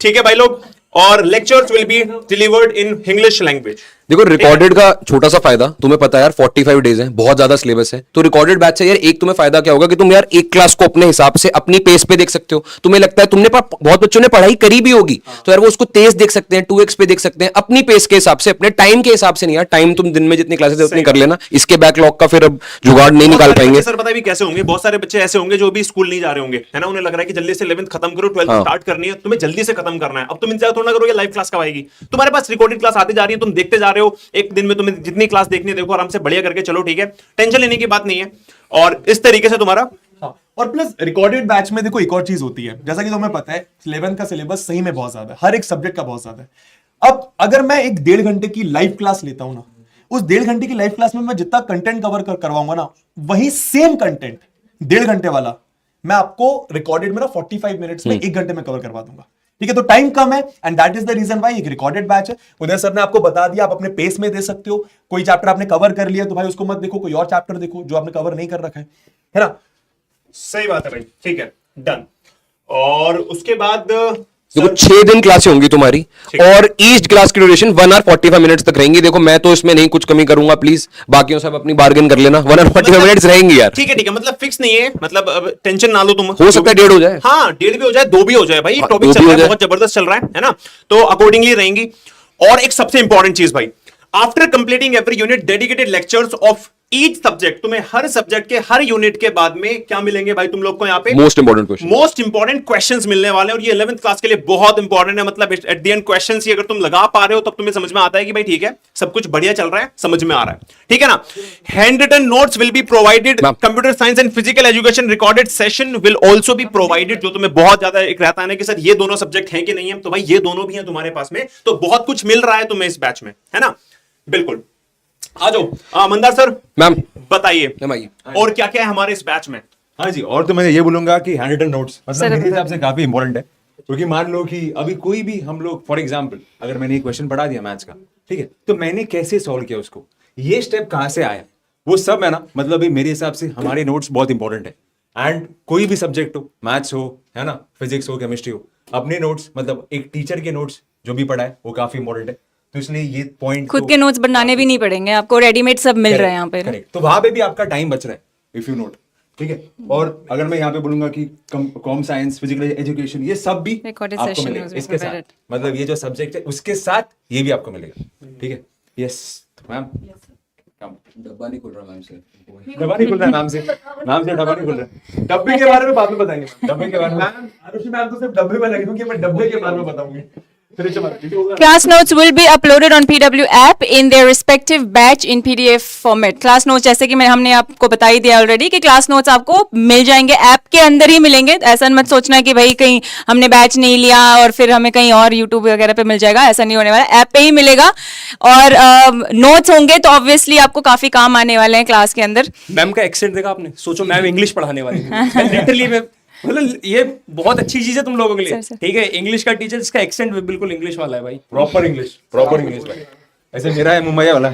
ठीक है भाई लोग, और lectures will be delivered in English language. देखो रिकॉर्डेड का छोटा सा फायदा, तुम्हें पता है यार 45 डेज है, बहुत ज्यादा सिलेबस है, तो रिकॉर्डेड बैच से यार एक तुम्हें फायदा क्या होगा कि तुम यार एक क्लास को अपने हिसाब से अपनी पेस पे देख सकते हो। तुम्हें लगता है तुमने बहुत बच्चों ने पढ़ाई करी भी होगी, तो यार वो उसको तेज देख सकते हैं, 2x पे देख सकते हैं, अपनी पेस के हिसाब से, अपने टाइम के हिसाब से। नहीं यार, टाइम तुम दिन में जितनी क्लासेस है उतनी कर लेना, इसके बैकलॉग का फिर अब जुगाड़ नहीं निकाल पाएंगे। सर पता है भी कैसे होंगे, बहुत सारे बच्चे ऐसे होंगे जो भी स्कूल नहीं जा रहे होंगे, है ना, उन्हें लग रहा है कि जल्दी से 11th खत्म करो, 12th स्टार्ट करनी है, तुम्हें जल्दी से खत्म करना है। अब तुम इंतजार थोड़ा करोगे लाइव क्लास कब आएगी, तुम्हारे पास रिकॉर्डेड क्लास आती जा रही है, तुम देखते जा रहे हो, एक दिन में तुम्हें जितनी क्लास देखनी है देखो, आराम से बढ़िया करके चलो, ठीक है, टेंशन लेने की बात नहीं है। और इस तरीके से तुम्हारा, हाँ, और प्लस रिकॉर्डेड बैच में देखो एक और चीज होती है, जैसा कि तुम्हें पता है 11th का सिलेबस सही में बहुत ज्यादा है, हर एक सब्जेक्ट का बहुत ज्यादा है। अब अगर मैं एक 1.5 घंटे की लाइव क्लास लेता हूं ना, उस 1.5 घंटे की लाइव क्लास में मैं जितना कंटेंट कवर करवाऊंगा ना, वही सेम कंटेंट 1.5 घंटे वाला मैं आपको रिकॉर्डेड में ना 45 मिनट्स में 1 घंटे में कवर करवा दूंगा, ठीक है, तो टाइम कम है and that is the reason why एक रिकॉर्डेड बैच है। उदय सर ने आपको बता दिया, आप अपने पेस में दे सकते हो। कोई चैप्टर आपने कवर कर लिया तो भाई उसको मत देखो, कोई और चैप्टर देखो जो आपने कवर नहीं कर रखा है ना। सही बात है भाई, ठीक है, डन। और उसके बाद देखो 6 दिन क्लासें होंगी तुम्हारी और ईच क्लास की ड्यूरेशन 1 आवर 45 मिनट्स तक रहेंगी। देखो मैं तो इसमें नहीं कुछ कमी करूंगा, प्लीज बाकियों सब अपनी बार्गेन कर लेना। 1 आवर 45 मिनट्स रहेंगी यार। ठीक है, मतलब फिक्स नहीं है, मतलब अब टेंशन ना लो तुम। हो सकता है 1.5 हो जाए। हाँ, 1.5 भी हो जाए, 2 भी हो जाए भाई, हाँ, टॉपिक 2 चल भी रहा हो है, जाए। बहुत जबरदस्त चल रहा है ना, तो अकॉर्डिंगली रहेंगी। और एक सबसे इंपॉर्टेंट चीज भाई, after completing every unit dedicated lectures of each subject, तुम्हें हर सब्जेक्ट के हर यूनिट के बाद में क्या मिलेंगे भाई तुम लोग को यहाँ पे? Most important question, most important questions मिलने वाले हैं। और ये 11th क्लास के लिए बहुत इंपॉर्टेंट है। मतलब एट द एंड क्वेश्चंस ही अगर तुम लगा पा रहे हो तब तुम्हें समझ में आता है कि भाई ठीक है, सब कुछ बढ़िया चल रहा है, समझ में आ रहा है, ठीक है ना। Hand written notes will be provided, computer science and physical education recorded session will also be provided. जो तुम्हें बहुत ज्यादा एक रहता है ना कि सर ये दोनों सब्जेक्ट हैं कि नहीं है, तो भाई ये दोनों भी हैं तुम्हारे पास में, तो बहुत कुछ मिल रहा है तुम्हें इस बैच में, है ना। बिल्कुल, आ जाओ मंदार सर, मैम बताइए मैम आइए। और क्या क्या है हमारे इस बैच में। हाँ जी, और तो मैं ये बोलूंगा कि हैंड रिटन नोट्स मतलब मेरे हिसाब से काफी इंपॉर्टेंट है। क्योंकि मान लो कि अभी कोई भी हम लोग फॉर एग्जांपल अगर मैंने एक क्वेश्चन पढ़ा दिया मैथ्स का, ठीक है, तो मैंने कैसे सॉल्व किया उसको, ये स्टेप कहाँ से आया, वो सब है ना, मतलब अभी मेरे हिसाब से हमारे नोट्स बहुत इंपॉर्टेंट है। एंड कोई भी सब्जेक्ट हो, मैथ्स हो, है ना, फिजिक्स हो, केमिस्ट्री हो, अपने नोट्स मतलब एक टीचर के नोट्स जो भी पढ़ा है वो काफी इंपॉर्टेंट है। तो इसलिए ये पॉइंट खुद के नोट्स बनाने भी नहीं पड़ेंगे आपको, रेडीमेड सब मिल रहा है यहाँ पे। करेक्ट, तो वहां पे भी आपका टाइम बच रहा है इफ यू नोट, ठीक है। और अगर मैं यहाँ पे बोलूंगा कि कॉम साइंस, फिजिकल एजुकेशन, ये सब भी Recorded आपको session मिलेगा was इसके साथ, provided. मतलब ये जो सब्जेक्ट है उसके साथ ये भी आपको मिलेगा, ठीक है। यस मैम, डब्बा नहीं खुल रहा मैम से, डब्बा नहीं खुल रहा है मैम से डब्बा नहीं खुल रहा है। डब्बे के बारे में बाद में बताएंगे। डब्बे के बारे में आरुषि मैम तो सिर्फ डब्बे में लगी दूंगी, मैं डब्बे के बारे में बताऊंगी। Class notes will be uploaded on PW app in their respective batch in PDF format. Class notes जैसे कि हमने आपको बता ही दिया ऑलरेडी कि क्लास नोट्स आपको मिल जाएंगे, ऐप के अंदर ही मिलेंगे। ऐसा मत सोचना कि भाई कहीं हमने बैच नहीं लिया और फिर हमें कहीं और यूट्यूब वगैरह पे मिल जाएगा, ऐसा नहीं होने वाला, ऐप पे ही मिलेगा। और नोट्स होंगे तो ऑब्वियसली आपको काफी काम आने वाले हैं क्लास के अंदर। मैम का एक्सेंट देखा आपने, सोचो मैम इंग्लिश पढ़ाने वाली है। लिटरली मैं मतलब ये बहुत अच्छी चीज है तुम लोगों के लिए, सर। ठीक है। इंग्लिश का टीचर जिसका एक्सेंट बिल्कुल इंग्लिश वाला है भाई, प्रॉपर इंग्लिश भाई, ऐसे मेरा है मुंबई वाला।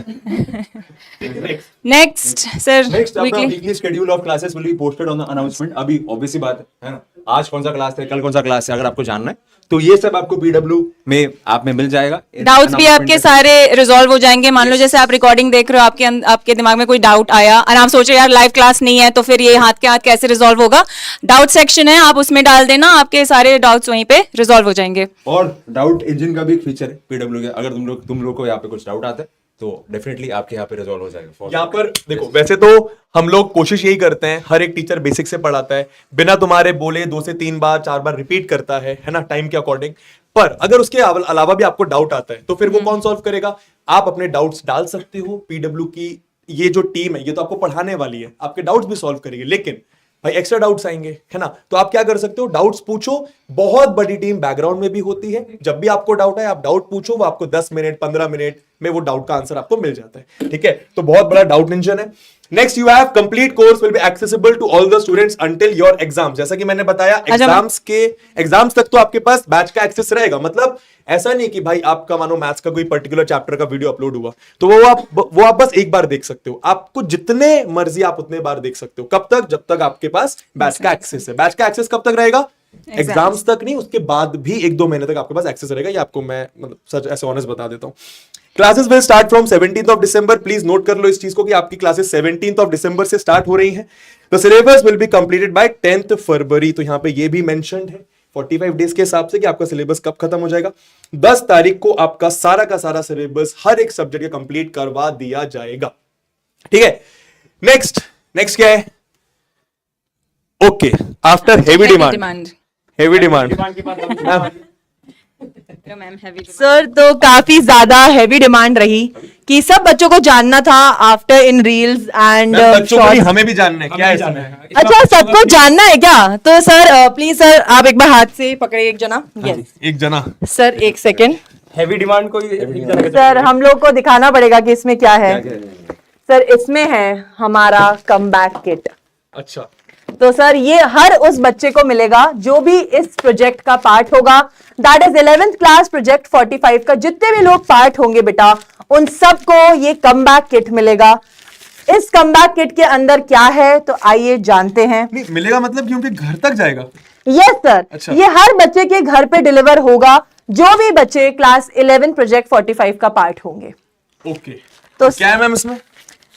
नेक्स्ट सर, नेक्स्ट अपना weekly weekly schedule of classes will be posted on the announcement. अभी ऑब्वियस सी बात है ना, आज कौन सा क्लास है, कल कौन सा क्लास है, अगर आपको जानना है तो ये सब आपको पीडब्ल्यू में आप में मिल जाएगा। डाउट्स भी आपके सारे रिजॉल्व हो जाएंगे। मान लो जैसे आप रिकॉर्डिंग देख रहे हो, आपके दिमाग में कोई डाउट आया और आप सोच रहे यार लाइव क्लास नहीं है तो फिर ये हाथ के हाथ कैसे रिजॉल्व होगा, डाउट सेक्शन है, आप उसमें डाल देना, आपके सारे डाउट्स वहीं पे रिजॉल्व हो जाएंगे। और डाउट इंजन का भी एक फीचर है पीडब्ल्यू के, अगर तुम लोग को यहाँ पे कुछ डाउट आता है तो डेफिनेटली आपके यहाँ पे रिजॉल्व हो जाएगा। यहाँ पर देखो, वैसे तो हम लोग कोशिश यही करते हैं, हर एक टीचर बेसिक से पढ़ाता है, बिना तुम्हारे बोले 2 से 3 बार 4 बार रिपीट करता है ना, टाइम के अकॉर्डिंग। पर अगर उसके अलावा भी आपको डाउट आता है तो फिर वो कौन सॉल्व करेगा? आप अपने डाउट्स डाल सकते हो। पीडब्ल्यू की ये जो टीम है ये तो आपको पढ़ाने वाली है, आपके डाउट्स भी सॉल्व करेगी, लेकिन भाई एक्स्ट्रा डाउट्स आएंगे, है ना, तो आप क्या कर सकते हो, डाउट्स पूछो। बहुत बड़ी टीम बैकग्राउंड में भी होती है, जब भी आपको डाउट है आप डाउट पूछो, वो आपको 10 मिनट 15 मिनट में वो डाउट का आंसर आपको मिल जाता है, ठीक है। तो बहुत बड़ा डाउट इंजन है। Next, you have complete course will be accessible to all the students until your exam. जैसा कि मैंने बताया, एग्जाम्स तक तो आपके पास बैच का एक्सेस रहेगा। मतलब ऐसा नहीं कि भाई आपका मानो मैथ्स का कोई पर्टिकुलर चैप्टर का वीडियो अपलोड हुआ तो वो आप बस एक बार देख सकते हो, आपको जितने मर्जी आप उतने बार देख सकते हो। कब तक? जब तक आपके पास बैच का एक्सेस है। बैच का एक्सेस कब तक रहेगा? एग्जाम्स तक नहीं, उसके बाद भी 1-2 महीने तक आपके पास एक्सेस रहेगा। ये आपको मैं मतलब सच ऐसे ऑनेस्ट बता देता हूँ। Classes will start from 17th of December. Please note कर लो इस चीज को कि आपकी क्लासेस 17th ऑफ दिसंबर से स्टार्ट हो रही हैं। The syllabus will be completed by 10th फरवरी। तो यहाँ पे ये भी मेंशन्ड है 45 डेज के हिसाब से कि आपका सिलेबस कब खत्म हो जाएगा। 10 तारीख को आपका सारा का सारा सिलेबस हर एक सब्जेक्ट का कंप्लीट करवा दिया जाएगा, ठीक है। नेक्स्ट क्या है? Okay, after heavy demand sir, तो काफी ज्यादा हैवी डिमांड रही कि सब बच्चों को जानना था आफ्टर इन रील्स एंड बच्चों को नहीं, हमें भी जानना है क्या है इसमें? अच्छा, सबको जानना है क्या? तो सर प्लीज सर आप एक बार हाथ से पकड़े, एक जना। यस एक जना सर, एक सेकेंड हैवी डिमांड को सर, हम लोग को दिखाना पड़ेगा कि इसमें क्या है। सर, इसमें है हमारा कमबैक किट। अच्छा, तो सर ये हर उस बच्चे को मिलेगा जो भी इस प्रोजेक्ट का पार्ट होगा, that is 11th class project 45 का जितने भी लोग पार्ट होंगे बेटा, उन सबको ये कमबैक किट मिलेगा। इस कमबैक किट के अंदर क्या है तो आइए जानते हैं। नहीं मिलेगा मतलब कि उनके घर तक जाएगा? यस सर, अच्छा। ये हर बच्चे के घर पे डिलीवर होगा जो भी बच्चे क्लास 11 प्रोजेक्ट 45 का पार्ट होंगे। ओके, तो क्या है मैम इसमें?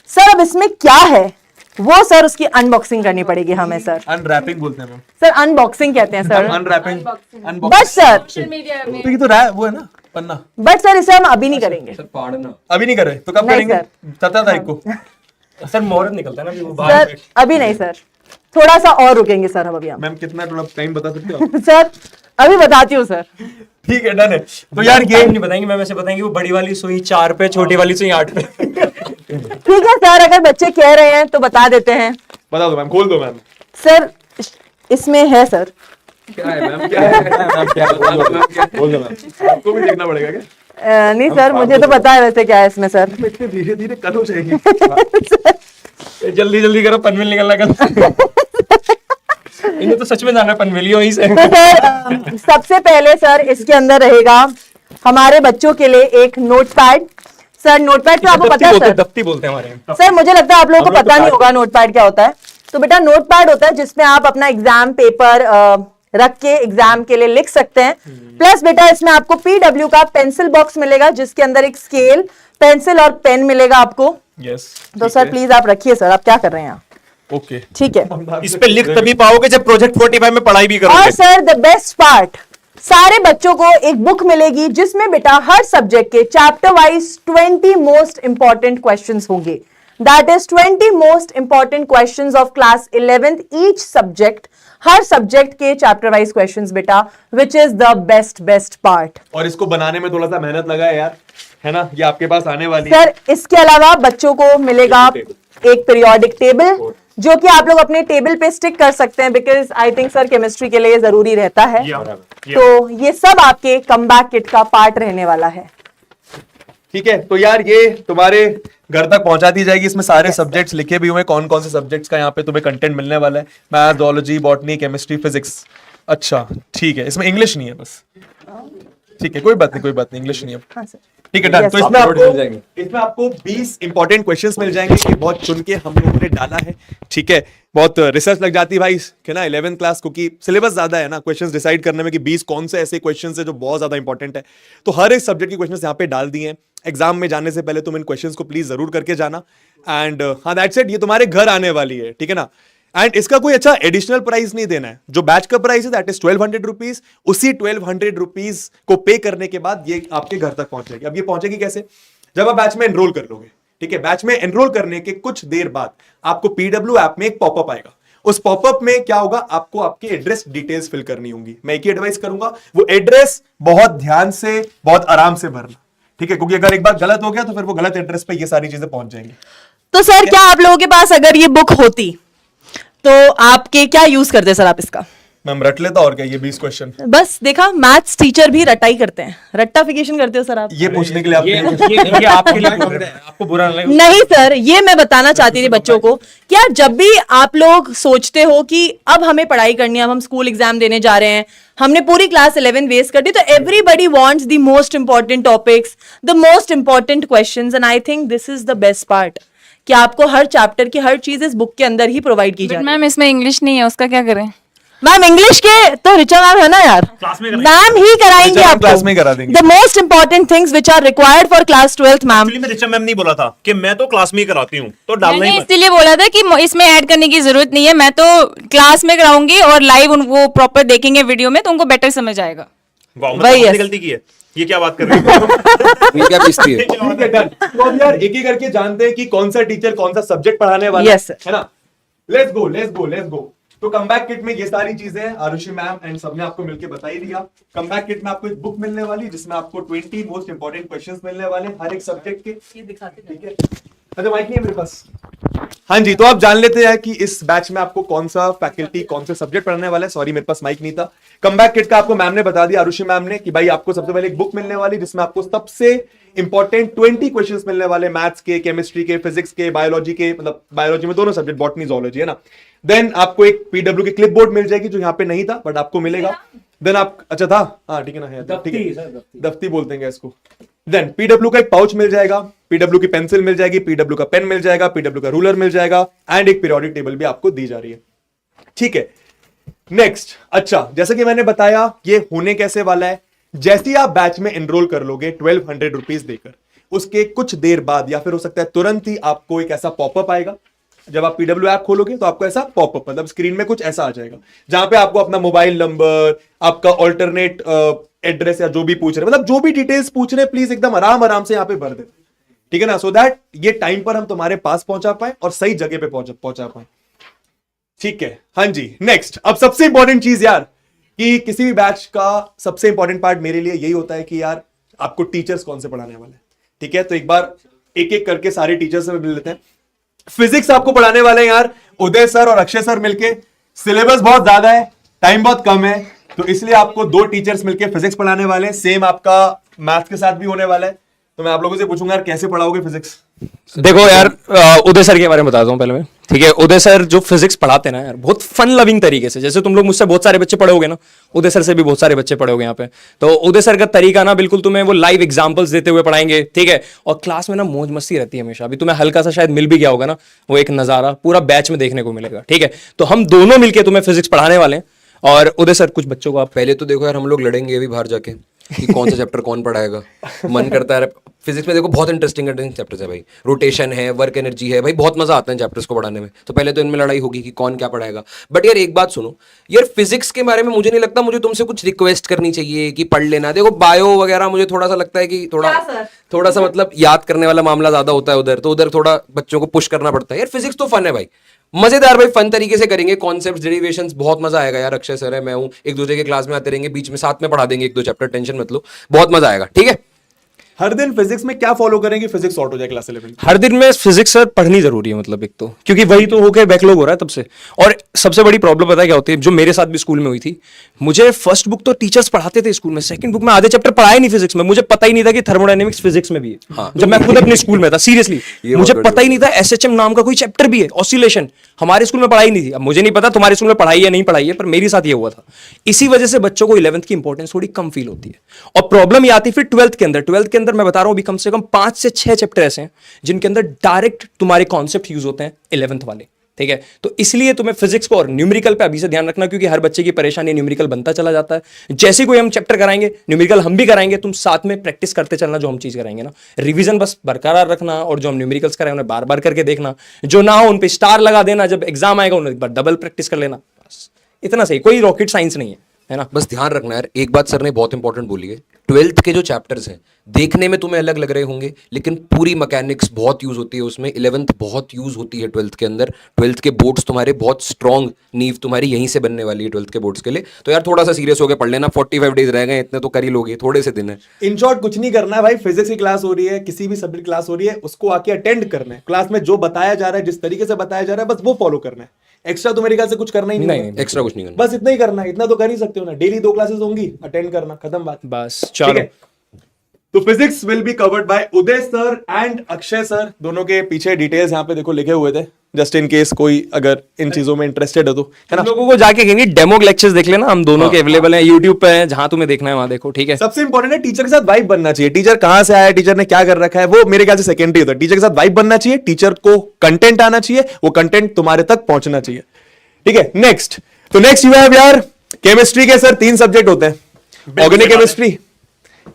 सर अब इसमें क्या है वो सर उसकी अनबॉक्सिंग करनी पड़ेगी हमें सर। अनरैपिंग बोलते हैं मैम। सर अनबॉक्सिंग कहते हैं सर। अनरैपिंग, बट सर तो ये तो वो है ना पन्ना। बट सर इसे हम अभी नहीं करेंगे अभी नहीं कर रहे तो कब नहीं करेंगे? सर। 17 तारीख को। सर मुहूर्त निकलता है ना अभी वो बाहर सर अभी नहीं सर, थोड़ा सा और रुकेंगे सर हम अभी हम। मैम कितना थोड़ा टाइम बता सकते हो? सर अभी बताती हूँ सर। ठीक है, डन है। तो यार ये नहीं बताएंगे मैम, ऐसे बताएंगे वो बड़ी वाली सुई 4 पे, छोटी वाली सुई 8 पे। ठीक है सर, अगर बच्चे कह रहे हैं तो बता देते हैं। बता दो मैम, खोल दो मैम। सर इसमें है सर, क्या है मैम? क्या है मैम? क्या है? बोल दो मैम, आपको भी देखना पड़ेगा क्या? नहीं सर मुझे तो पता है वैसे क्या है इसमें सर। इतने धीरे धीरे कल हो जाएगी। जल्दी जल्दी करो, पनवेल निकलना कल। इन्हें तो सच में जाना है पनवेली वहीं से। तो सर सबसे पहले सर इसके अंदर रहेगा हमारे बच्चों के लिए एक नोटपैड। सर नोटपैड तो आपको पता है सर? दफ्ती बोलते हैं हमारे यहाँ। सर मुझे लगता है आप लोगों को पता नहीं होगा नोटपैड क्या होता है। तो बेटा नोटपैड होता है जिसमें आप अपना एग्जाम पेपर रख के एग्जाम के लिए लिख सकते हैं। प्लस बेटा इसमें आपको PW का पेंसिल बॉक्स मिलेगा जिसके अंदर एक स्केल, पेंसिल और पेन मिलेगा आपको। यस। तो सर प्लीज आप रखिए सर, आप क्या कर रहे हैं यहाँ? ओके, ठीक है। इस पे लिख तभी पाओगे जब प्रोजेक्ट 45 में पढ़ाई भी और करोगे। सर द बेस्ट पार्ट, सारे बच्चों को एक बुक मिलेगी जिसमें बेटा हर सब्जेक्ट के chapter wise 20 most important questions होंगे। That is 20 most important questions of class 11th each subject. हर सब्जेक्ट के चैप्टर वाइज क्वेश्चंस बेटा, which is the best part. और इसको बनाने में थोड़ा सा मेहनत लगा है यार, है ना? ये आपके पास आने वाली है। सर इसके अलावा बच्चों को मिलेगा एक पीरियोडिक टेबल जो कि आप लोग अपने टेबल पे स्टिक कर सकते हैं, because I think sir chemistry के लिए जरूरी रहता है। तो ये सब आपके कमबैक किट का पार्ट रहने वाला है। ठीक है, तो यार ये तुम्हारे घर तक पहुंचा दी जाएगी। इसमें सारे सब्जेक्ट्स लिखे भी हुए, कौन कौन से सब्जेक्ट्स का यहाँ पे तुम्हें कंटेंट मिलने वाला है। Math, zoology, botany, chemistry, physics. अच्छा ठीक है, इसमें इंग्लिश नहीं है बस। ठीक है, कोई बात नहीं, इंग्लिश नहीं है। हाँ सर। ठीक है डन। Yes, तो इसमें आपको 20 इंपॉर्टेंट क्वेश्चंस मिल जाएंगे कि बहुत चुन के हम लोगों ने डाला है। ठीक है, बहुत रिसर्च लग जाती है भाई कि ना 11th क्लास क्योंकि सिलेबस ज्यादा है ना, क्वेश्चंस डिसाइड करने में कि 20 कौन से ऐसे क्वेश्चंस है जो बहुत ज्यादा इंपॉर्टेंट है। तो हर एक सब्जेक्ट के क्वेश्चंस यहाँ पे डाल दिए हैं। एग्जाम में जाने से पहले तुम इन क्वेश्चंस को प्लीज जरूर करके जाना। एंड हाँ दैट्स इट, ये तुम्हारे घर आने वाली है। ठीक है ना? एंड इसका कोई अच्छा एडिशनल प्राइस नहीं देना है। जो बैच का प्राइस है दैट इज 1200 रुपीज। उसी 1200 रुपीज को पे करने के बाद ये आपके घर तक पहुंचेगी। अब ये पहुंचेगी कैसे? जब आप बैच में एनरोल कर लोगे। ठीक है, बैच में एनरोल करने के कुछ देर बाद आपको PW ऐप में एक पॉपअप आएगा। उस पॉपअप में क्या होगा, आपको आपके एड्रेस डिटेल्स फिल करनी होंगी। मैं एक ही एडवाइस करूंगा, वो एड्रेस बहुत ध्यान से, बहुत आराम से भरना। ठीक है, क्योंकि अगर एक बार गलत हो गया तो फिर वो गलत एड्रेस पे ये सारी चीजें पहुंच जाएंगी। तो सर क्या आप लोगों के पास अगर ये बुक होती तो आपके क्या यूज करते सर आप इसका? मैम रट लेता और क्या, ये 20 क्वेश्चन बस देखा, मैथ्स टीचर भी रटाई करते हैं, रट्टाफिकेशन करते हो सर आप। ये पूछने के लिए आपने ये आपके लिए बोल रहे हैं, आपको बुरा नहीं लगे। नहीं सर, ये मैं बताना चाहती थी बच्चों को कि यार जब भी आप लोग सोचते हो कि अब हमें पढ़ाई करनी है, अब हम स्कूल एग्जाम देने जा रहे हैं, हमने पूरी क्लास 11 वेस्ट कर दी, तो everybody wants the most important topics, the most important questions, and I think this is the best part कि आपको हर चैप्टर की हर चीज इस बुक के अंदर ही प्रोवाइड की जाए। मैम इसमें इंग्लिश नहीं है, उसका क्या करें? मैम इंग्लिश के तो ऋचा मैम है ना यार, मैम ही कराएंगे ऋचा मैम आपको। क्लास में करा देंगे। The most important things which are required for class 12th ma'am. Actually मैं रिचा मैम नहीं बोला था कि मैं तो क्लास में ही कराती हूँ, तो डालना ही मैंने मत। इसलिए बोला था कि इसमें ऐड करने की जरूरत नहीं है, मैं तो क्लास में कराऊंगी और लाइव वो प्रॉपर देखेंगे वीडियो में, तो उनको बेटर समझ आएगा। वाह, मतलब वही हमने है। गलती की है। ये क्या बात कर रहे हो? ये क्या बेइज्जती है? ठीक है, डन। तो अब यार एक ही करके जानते हैं कि कौन सा टीचर कौन सा सब्जेक्ट पढ़ाने वाला Yes, sir. है ना? Let's go. तो कमबैक किट में ये सारी चीजें आरुषि मैम एंड सबने आपको मिलकर बता ही दिया। कमबैक किट में आपको एक बुक मिलने वाली जिसमें आपको 20 मोस्ट इंपॉर्टेंट क्वेश्चंस मिलने वाले हर एक सब्जेक्ट के। ठीक है, अच्छा माइक नहीं है मेरे पास। हाँ जी, तो आप जान लेते हैं कि इस बैच में आपको कौन सा फैकल्टी कौन से सब्जेक्ट पढ़ाने वाला है। सॉरी मेरे पास माइक नहीं था। कमबैक किट का आपको मैम ने बता दिया, आरुषि मैम ने, कि भाई आपको सबसे पहले एक बुक मिलने वाली जिसमें आपको सबसे इंपॉर्टेंट 20 क्वेश्चंस मिलने वाले, मैथ्स के, केमिस्ट्री के, फिजिक्स के, बायोलॉजी के, मतलब बायोलॉजी में दोनों सब्जेक्ट, बॉटनी जोलॉजी, है ना। देन आपको एक पीडब्ल्यू की क्लिप बोर्ड मिल जाएगी जो यहाँ पे नहीं था बट आपको मिलेगा। देन आप, अच्छा था, हाँ ठीक है ना, है ठीक है, दफ्ती बोलते हैं इसको। देन पीडब्ल्यू का एक पाउच मिल जाएगा, पीडब्ल्यू की पेंसिल मिल जाएगी, पीडब्ल्यू का पेन मिल जाएगा, पीडब्ल्यू का रूलर मिल जाएगा एंड एक पीरियोडिक टेबल भी आपको दी जा रही है। ठीक है, नेक्स्ट। अच्छा, जैसे कि मैंने बताया ये होने कैसे वाला है, जैसे ही आप बैच में एनरोल कर लोगे 1200 रुपीज देकर, उसके कुछ देर बाद या फिर हो सकता है तुरंत ही आपको एक ऐसा पॉपअप आएगा। जब आप पीडब्ल्यू ऐप खोलोगे तो आपको ऐसा पॉपअप, मतलब स्क्रीन में कुछ ऐसा आ जाएगा जहां पे आपको अपना मोबाइल नंबर, आपका ऑल्टरनेट एड्रेस या जो भी पूछ रहे, मतलब जो भी डिटेल्स पूछ रहे हैं, प्लीज एकदम आराम से यहाँ पे भर दे, ठीक है ना, सो दैट ये टाइम पर हम तुम्हारे पास पहुंचा पाए और सही जगह पे पहुंचा पाए। ठीक है, हाँ जी। नेक्स्ट, अब सबसे इंपॉर्टेंट चीज यार, कि किसी भी बैच का सबसे इंपॉर्टेंट पार्ट मेरे लिए यही होता है कि यार आपको टीचर्स कौन से पढ़ाने वाले हैं। ठीक है, तो एक बार एक एक करके सारे टीचर्स से मिल लेते हैं। फिजिक्स आपको पढ़ाने वाले हैं यार उदय सर और अक्षय सर मिलके। सिलेबस बहुत ज्यादा है, टाइम बहुत कम है, तो इसलिए आपको 2 टीचर्स मिलके फिजिक्स पढ़ाने वाले हैं। सेम आपका मैथ्स के साथ भी होने वाला है। तो मैं आप लोगों से पूछूंगा यार कैसे पढ़ाओगे फिजिक्स? देखो यार, उदय सर के बारे में बताता हूँ पहले मैं, ठीक है। उदय सर जो फिजिक्स पढ़ाते हैं ना यार, बहुत फन लविंग तरीके से, जैसे तुम लोग मुझसे बहुत सारे बच्चे पढ़े होगे ना, उदय सर से भी बहुत सारे बच्चे पढ़े होगे यहाँ पे। तो उदय सर का तरीका ना बिल्कुल तुम्हें वो लाइव एग्जांपल्स देते हुए पढ़ाएंगे, ठीक है। और क्लास में ना मौज मस्ती रहती है हमेशा। अभी तुम्हें हल्का सा शायद मिल भी गया होगा ना, वो एक नजारा पूरा बैच में देखने को मिलेगा, ठीक है। तो हम दोनों मिलकर तुम्हें फिजिक्स पढ़ाने वाले हैं। और उदय सर कुछ बच्चों को आप पहले तो देखो यार, हम लोग लड़ेंगे अभी बाहर जाके कि कौन सा चैप्टर कौन पढ़ाएगा। मन करता है फिजिक्स में, देखो बहुत इंटरेस्टिंग चैप्टर्स है भाई, रोटेशन है, वर्क एनर्जी है भाई, बहुत मजा आता है चैप्टर्स को पढ़ाने में। तो पहले तो इनमें लड़ाई होगी कि कौन क्या पढ़ाएगा। बट यार एक बात सुनो यार, फिजिक्स के बारे में मुझे नहीं लगता मुझे तुमसे कुछ रिक्वेस्ट करनी चाहिए कि पढ़ लेना। देखो बायो वगैरह मुझे थोड़ा सा लगता है कि थोड़ा सा मतलब याद करने वाला मामला ज्यादा होता है उधर, तो उधर थोड़ा बच्चों को पुश करना पड़ता है। यार फिजिक्स तो फन है भाई, मजेदार भाई, फन तरीके से करेंगे, कॉन्सेप्ट्स, डेरिवेशंस, बहुत मजा आएगा यार। अक्षय सर है, मैं हूं, एक दूसरे के क्लास में आते रहेंगे, बीच में साथ में पढ़ा देंगे 1-2 चैप्टर, टेंशन मत लो, बहुत मजा आएगा, ठीक है। हर दिन फिजिक्स में क्या फॉलो करेंगे फिजिक्स सॉर्ट हो जाए क्लास 11? हर दिन में फिजिक्स सर पढ़नी जरूरी है, मतलब एक तो क्योंकि वही तो होके बैकलॉग हो रहा है तब से। और सबसे बड़ी प्रॉब्लम पता है क्या होती है, जो मेरे साथ भी स्कूल में हुई थी, मुझे फर्स्ट बुक तो टीचर्स पढ़ाते थे स्कूल में, सेकंड बुक में आधे चैप्टर पढ़ाए नहीं फिजिक्स में। मुझे पता ही नहीं था कि थर्मोडायनेमिक्स फिजिक्स में भी है। हाँ। जब मैं खुद अपने स्कूल में था, सीरियसली मुझे पता ही नहीं था एसएचएम नाम का कोई चैप्टर भी है, ऑसिलेशन हमारे स्कूल में पढ़ाई नहीं थी। अब मुझे नहीं पता तुम्हारे स्कूल में पढ़ाई है नहीं पढ़ाई है, पर मेरे साथ ये हुआ था। इसी वजह से बच्चों को 11th की इंपॉर्टेंस थोड़ी कम फील होती है। और प्रॉब्लम ये आती फिर 12th के अंदर। 12th के अंदर मैं बता रहा हूं अभी कम से कम 5 से 6 चैप्टर ऐसे हैं जिनके अंदर डायरेक्ट तुम्हारे कॉन्सेप्ट यूज होते हैं 11th वाले, ठीक है। तो इसलिए तुम्हें फिजिक्स को और न्यूमेरिकल पे अभी से ध्यान रखना, क्योंकि हर बच्चे की परेशानी न्यूमेरिकल बनता चला जाता है। जैसे कोई हम चैप्टर कराएंगे न्यूमेरिकल हम भी कराएंगे, तुम साथ में प्रैक्टिस करते चलना। जो हम चीज कराएंगे ना, रिवीजन बस बरकरार रखना, और जो हम न्यूमेरिकल्स कराएंगे उन्हें बार बार करके देखना, जो ना हो उन पे स्टार लगा देना, जब एग्जाम आएगा उन्हें एक बार डबल प्रैक्टिस कर लेना, बस इतना सही, कोई रॉकेट साइंस नहीं है ना। बस ध्यान रखना यार, एक बात सर ने बहुत इंपॉर्टेंट बोली है, 12th के जो चैप्टर्स हैं देखने में तुम्हें अलग लग रहे होंगे, लेकिन पूरी मैकेनिक्स बहुत यूज होती है उसमें। 11th बहुत यूज होती है 12th के अंदर। 12th के बोर्ड्स तुम्हारे बहुत स्ट्रॉन्ग, नींव तुम्हारी यहीं से बनने वाली है 12th के बोर्ड्स के लिए। तो यार थोड़ा सा सीरियस होकर पढ़ लेना, 45 डेज रह गए, इतने तो कर ही लोगे, थोड़े से दिन है। इन शॉर्ट कुछ नहीं करना है भाई, फिजिक्स की क्लास हो रही है, किसी भी सब्जेक्ट क्लास हो रही है, उसको आके अटेंड करना है। क्लास में जो बताया जा रहा है, जिस तरीके से बताया जा रहा है, बस वो फॉलो करना है। एक्स्ट्रा तो मेरे ख्याल से कुछ करना ही नहीं, एक्स्ट्रा कुछ नहीं करना, बस इतना ही करना है। इतना तो कर ही सकते हो ना, डेली 2 क्लासेस होंगी, अटेंड करना, खत्म बात। बस चलो। तो physics will be covered by Uday sir and Akshay sir. दोनों के पीछे डिटेल्स यहाँ पे देखो लिखे हुए थे, जस्ट इन केस कोई अगर इन चीजों में इंटरेस्टेड है तो, है ना। लोगों को जाके कहेंगे डेमो लेक्चर्स देख लेना, हम दोनों के अवेलेबल हैं, यूट्यूब पे हैं, जहां तुम्हें देखना है वहां देखो, ठीक है। सबसे इंपॉर्टेंट है टीचर के साथ वाइब बनना चाहिए। टीचर कहां से आया है, टीचर ने क्या कर रखा है, वो मेरे ख्याल से सेकेंडरी होता है। टीचर के साथ वाइब बनना चाहिए, टीचर को कंटेंट आना चाहिए, वो कंटेंट तुम्हारे तक पहुंचना चाहिए, ठीक है। नेक्स्ट, तो नेक्स्ट यू हैव यार केमिस्ट्री के सर 3 सब्जेक्ट होते हैं, ऑर्गेनिक केमिस्ट्री,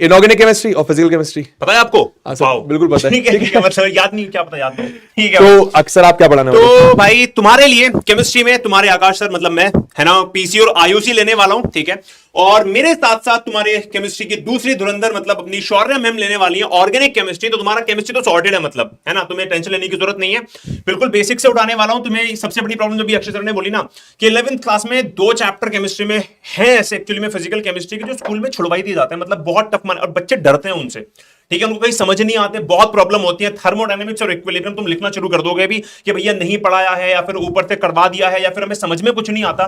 इनऑर्गेनिक केमिस्ट्री और फिजिकल केमिस्ट्री। पता है आपको? वाओ, बिल्कुल पता है। ठीक है, मतलब याद नहीं, क्या पता, याद नहीं, ठीक है। तो अक्सर आप क्या पढ़ाने वाले हो? तो भाई तुम्हारे लिए केमिस्ट्री में तुम्हारे आकाश सर, मतलब मैं, है ना, पीसी और आईयूसी लेने वाला हूं, ठीक है। और मेरे साथ साथ तुम्हारे केमिस्ट्री की दूसरी धुरंधर मतलब अपनी शौर्य मैम लेने वाली है ऑर्गेनिक केमिस्ट्री। तो तुम्हारा केमिस्ट्री तो सॉर्टेड है, मतलब है ना, तुम्हें टेंशन लेने की जरूरत नहीं है, बिल्कुल बेसिक से उठाने वाला हूं। तुम्हें सबसे बड़ी प्रॉब्लम जो भी अक्षय सर ने बोली ना कि 11th क्लास में 2 चैप्टर केमिस्ट्री में है ऐसे एक्चुअली में फिजिकल केमिस्ट्री के जो स्कूल में छुड़वाई दिए जाते हैं, मतलब बहुत टफ और बच्चे डरते हैं उनसे, ठीक है, उनको कहीं समझ नहीं आते, बहुत प्रॉब्लम होती है। थर्मोडायनेमिक्स और इक्विलिब्रियम तुम लिखना शुरू कर दोगे भी कि भैया नहीं पढ़ाया है या फिर ऊपर से करवा दिया है या फिर हमें समझ में कुछ नहीं आता।